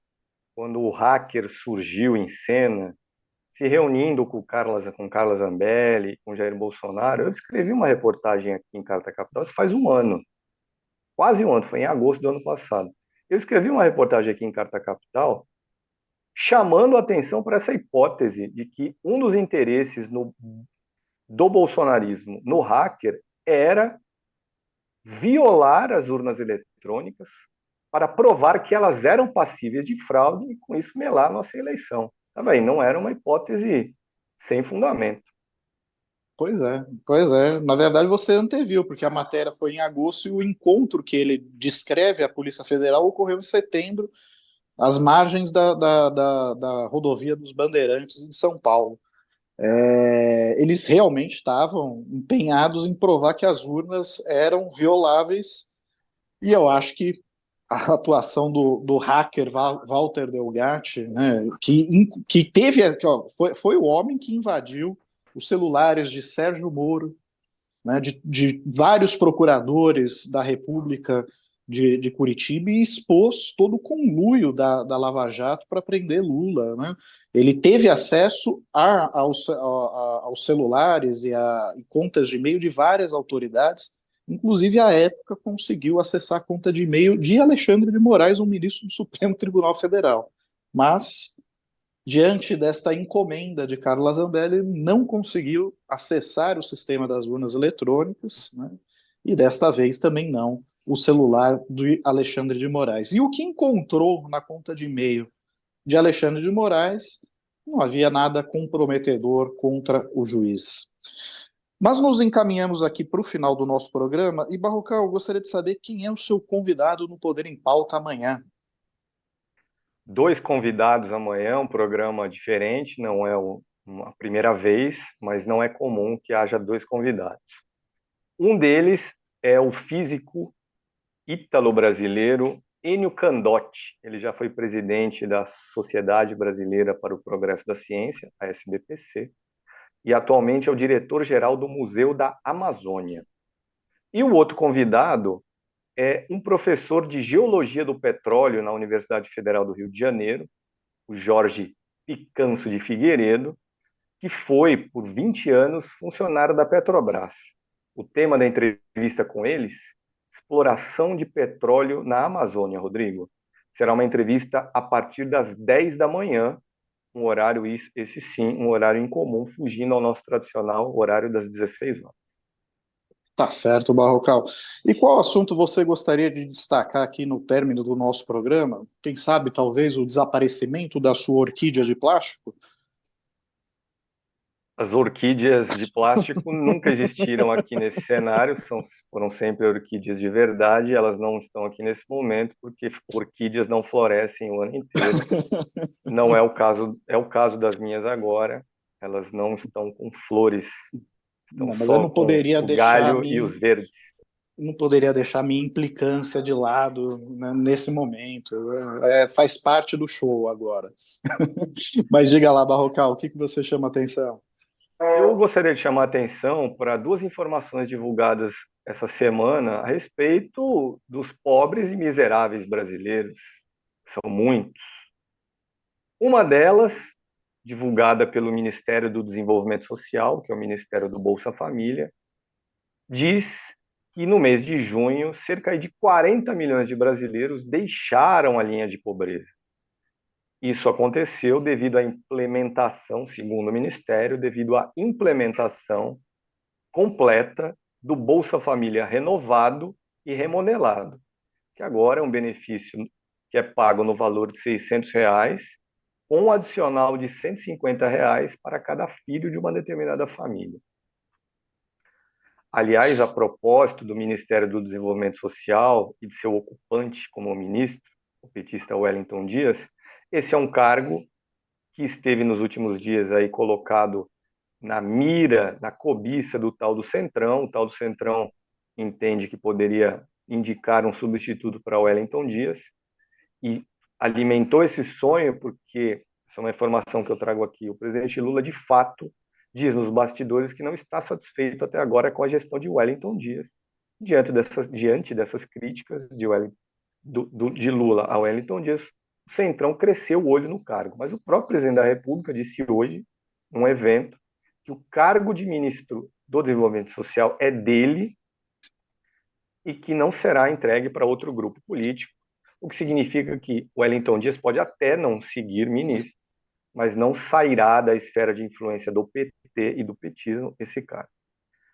Speaker 2: quando o hacker surgiu em cena, se reunindo com Carla Zambelli, com Jair Bolsonaro, eu escrevi uma reportagem aqui em Carta Capital, isso faz um ano, quase um ano, foi em agosto do ano passado. Eu escrevi uma reportagem aqui em Carta Capital chamando a atenção para essa hipótese de que um dos interesses do bolsonarismo no hacker era violar as urnas eletrônicas para provar que elas eram passíveis de fraude e, com isso, melar a nossa eleição. Também não era uma hipótese sem fundamento.
Speaker 1: Pois é. Na verdade, você anteviu, porque a matéria foi em agosto e o encontro que ele descreve à Polícia Federal ocorreu em setembro, às margens da rodovia dos Bandeirantes em São Paulo. Eles realmente estavam empenhados em provar que as urnas eram violáveis, e eu acho que a atuação do hacker Walter Delgatti, né, que teve, foi o homem que invadiu os celulares de Sérgio Moro, né, de vários procuradores da República de Curitiba, e expôs todo o conluio da Lava Jato para prender Lula, né? Ele teve acesso aos celulares e contas de e-mail de várias autoridades, inclusive à época conseguiu acessar a conta de e-mail de Alexandre de Moraes, um ministro do Supremo Tribunal Federal. Mas diante desta encomenda de Carla Zambelli, não conseguiu acessar o sistema das urnas eletrônicas, né? E desta vez também não o celular de Alexandre de Moraes. E o que encontrou na conta de e-mail de Alexandre de Moraes não havia nada comprometedor contra o juiz. Mas nos encaminhamos aqui para o final do nosso programa e, Barrocal, eu gostaria de saber quem é o seu convidado no Poder em Pauta amanhã.
Speaker 2: 2 convidados amanhã, um programa diferente, não é uma primeira vez, mas não é comum que haja 2 convidados. Um deles é o físico ítalo-brasileiro Enio Candotti. Ele já foi presidente da Sociedade Brasileira para o Progresso da Ciência, a SBPC, e atualmente é o diretor-geral do Museu da Amazônia. E o outro convidado é um professor de Geologia do Petróleo na Universidade Federal do Rio de Janeiro, o Jorge Picanso de Figueiredo, que foi, por 20 anos, funcionário da Petrobras. O tema da entrevista com eles, exploração de petróleo na Amazônia, Rodrigo. Será uma entrevista a partir das 10 da manhã, um horário, esse sim, um horário incomum, fugindo ao nosso tradicional horário das 16 horas.
Speaker 1: Tá certo, Barrocal. E qual assunto você gostaria de destacar aqui no término do nosso programa? Quem sabe, talvez, o desaparecimento da sua orquídea de plástico?
Speaker 2: As orquídeas de plástico nunca existiram aqui nesse cenário, foram sempre orquídeas de verdade, elas não estão aqui nesse momento porque orquídeas não florescem o ano inteiro. Não é o caso das minhas agora, elas não estão com flores, estão
Speaker 1: Não, mas eu
Speaker 2: só
Speaker 1: não
Speaker 2: com
Speaker 1: poderia
Speaker 2: o
Speaker 1: deixar a
Speaker 2: galho e
Speaker 1: minha,
Speaker 2: os verdes.
Speaker 1: não poderia deixar a minha implicância de lado, né, nesse momento. Faz parte do show agora. Mas diga lá, Barrocal, o que você chama a atenção?
Speaker 2: Eu gostaria de chamar a atenção para 2 informações divulgadas essa semana a respeito dos pobres e miseráveis brasileiros. São muitos. Uma delas, divulgada pelo Ministério do Desenvolvimento Social, que é o Ministério do Bolsa Família, diz que no mês de junho, cerca de 40 milhões de brasileiros deixaram a linha de pobreza. Isso aconteceu devido à implementação, segundo o Ministério, devido à implementação completa do Bolsa Família renovado e remodelado, que agora é um benefício que é pago no valor de R$ 600, com um adicional de R$ 150 para cada filho de uma determinada família. Aliás, a propósito do Ministério do Desenvolvimento Social e de seu ocupante como ministro, o petista Wellington Dias, esse é um cargo que esteve nos últimos dias aí colocado na mira, na cobiça do tal do Centrão. O tal do Centrão entende que poderia indicar um substituto para Wellington Dias e alimentou esse sonho porque, essa é uma informação que eu trago aqui, o presidente Lula, de fato, diz nos bastidores que não está satisfeito até agora com a gestão de Wellington Dias. Diante dessas críticas de Lula a Wellington Dias, o Centrão cresceu o olho no cargo. Mas o próprio presidente da República disse hoje, num evento, que o cargo de ministro do Desenvolvimento Social é dele e que não será entregue para outro grupo político, o que significa que o Wellington Dias pode até não seguir ministro, mas não sairá da esfera de influência do PT e do petismo esse cara.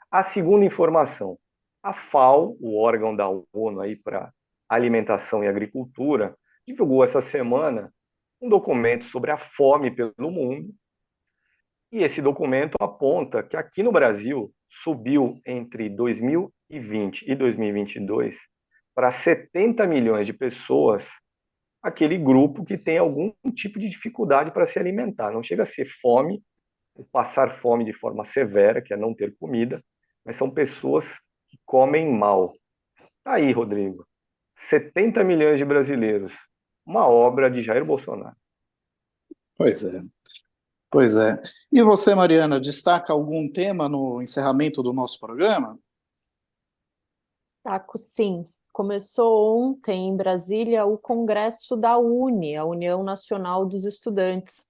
Speaker 2: A segunda informação, a FAO, o órgão da ONU aí para alimentação e agricultura, divulgou essa semana um documento sobre a fome pelo mundo, e esse documento aponta que aqui no Brasil subiu entre 2020 e 2022 para 70 milhões de pessoas aquele grupo que tem algum tipo de dificuldade para se alimentar. Não chega a ser fome, o passar fome de forma severa, que é não ter comida, mas são pessoas que comem mal. Tá aí, Rodrigo, 70 milhões de brasileiros, uma obra de Jair Bolsonaro.
Speaker 1: Pois é, pois é. E você, Mariana, destaca algum tema no encerramento do nosso programa?
Speaker 3: Taco, sim. Começou ontem em Brasília o Congresso da UNE, a União Nacional dos Estudantes,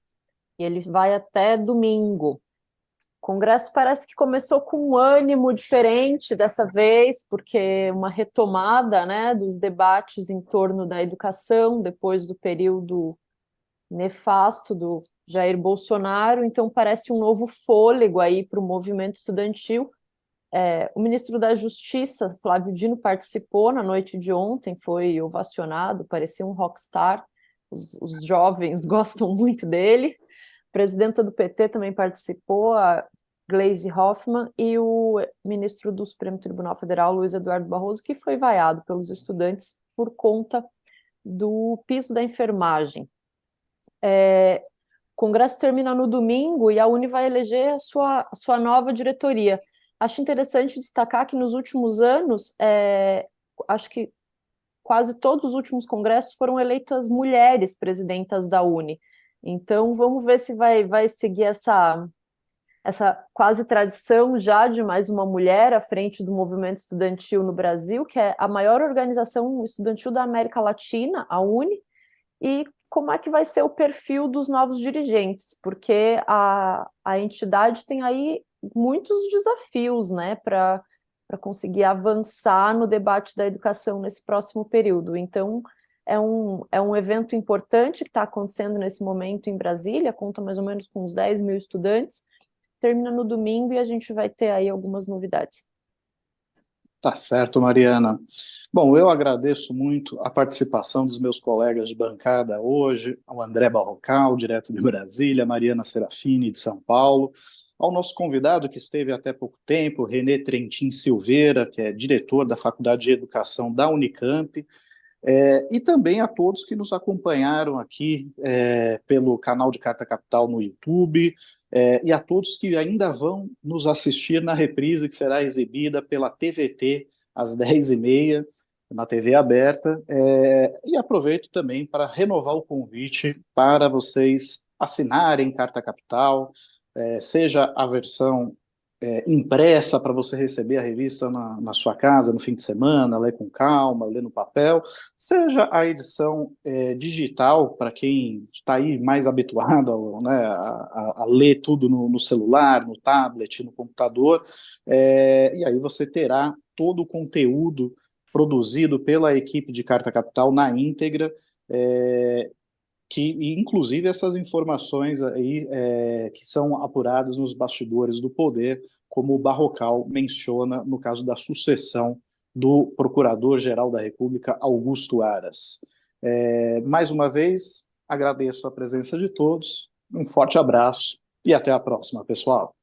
Speaker 3: e ele vai até domingo. O Congresso parece que começou com um ânimo diferente dessa vez, porque uma retomada, né, dos debates em torno da educação depois do período nefasto do Jair Bolsonaro, então parece um novo fôlego aí para o movimento estudantil. O ministro da Justiça, Flávio Dino, participou na noite de ontem, foi ovacionado, parecia um rockstar, os jovens gostam muito dele. A presidenta do PT também participou, a Gleisi Hoffmann, e o ministro do Supremo Tribunal Federal, Luiz Eduardo Barroso, que foi vaiado pelos estudantes por conta do piso da enfermagem. O Congresso termina no domingo e a Uni vai eleger a sua nova diretoria. Acho interessante destacar que nos últimos anos, acho que quase todos os últimos congressos foram eleitas mulheres presidentas da Uni. Então, vamos ver se vai seguir essa quase tradição já de mais uma mulher à frente do movimento estudantil no Brasil, que é a maior organização estudantil da América Latina, a Uni, e como é que vai ser o perfil dos novos dirigentes, porque a entidade tem aí muitos desafios, né, para conseguir avançar no debate da educação nesse próximo período. Então, é um evento importante que está acontecendo nesse momento em Brasília, conta mais ou menos com uns 10 mil estudantes, termina no domingo e a gente vai ter aí algumas novidades.
Speaker 1: Tá certo, Mariana. Bom, eu agradeço muito a participação dos meus colegas de bancada hoje, ao André Barrocal, direto de Brasília, a Mariana Serafini, de São Paulo, ao nosso convidado que esteve até pouco tempo, René Trentin Silveira, que é diretor da Faculdade de Educação da Unicamp, e também a todos que nos acompanharam aqui pelo canal de Carta Capital no YouTube, e a todos que ainda vão nos assistir na reprise que será exibida pela TVT às 10h30, na TV aberta, e aproveito também para renovar o convite para vocês assinarem Carta Capital, seja a versão impressa para você receber a revista na sua casa no fim de semana, ler com calma, ler no papel, seja a edição digital para quem está aí mais habituado, né, a ler tudo no celular, no tablet, no computador, e aí você terá todo o conteúdo produzido pela equipe de Carta Capital na íntegra, que inclusive essas informações aí que são apuradas nos bastidores do poder, como o Barrocal menciona no caso da sucessão do Procurador-Geral da República, Augusto Aras. Mais uma vez, agradeço a presença de todos, um forte abraço e até a próxima, pessoal.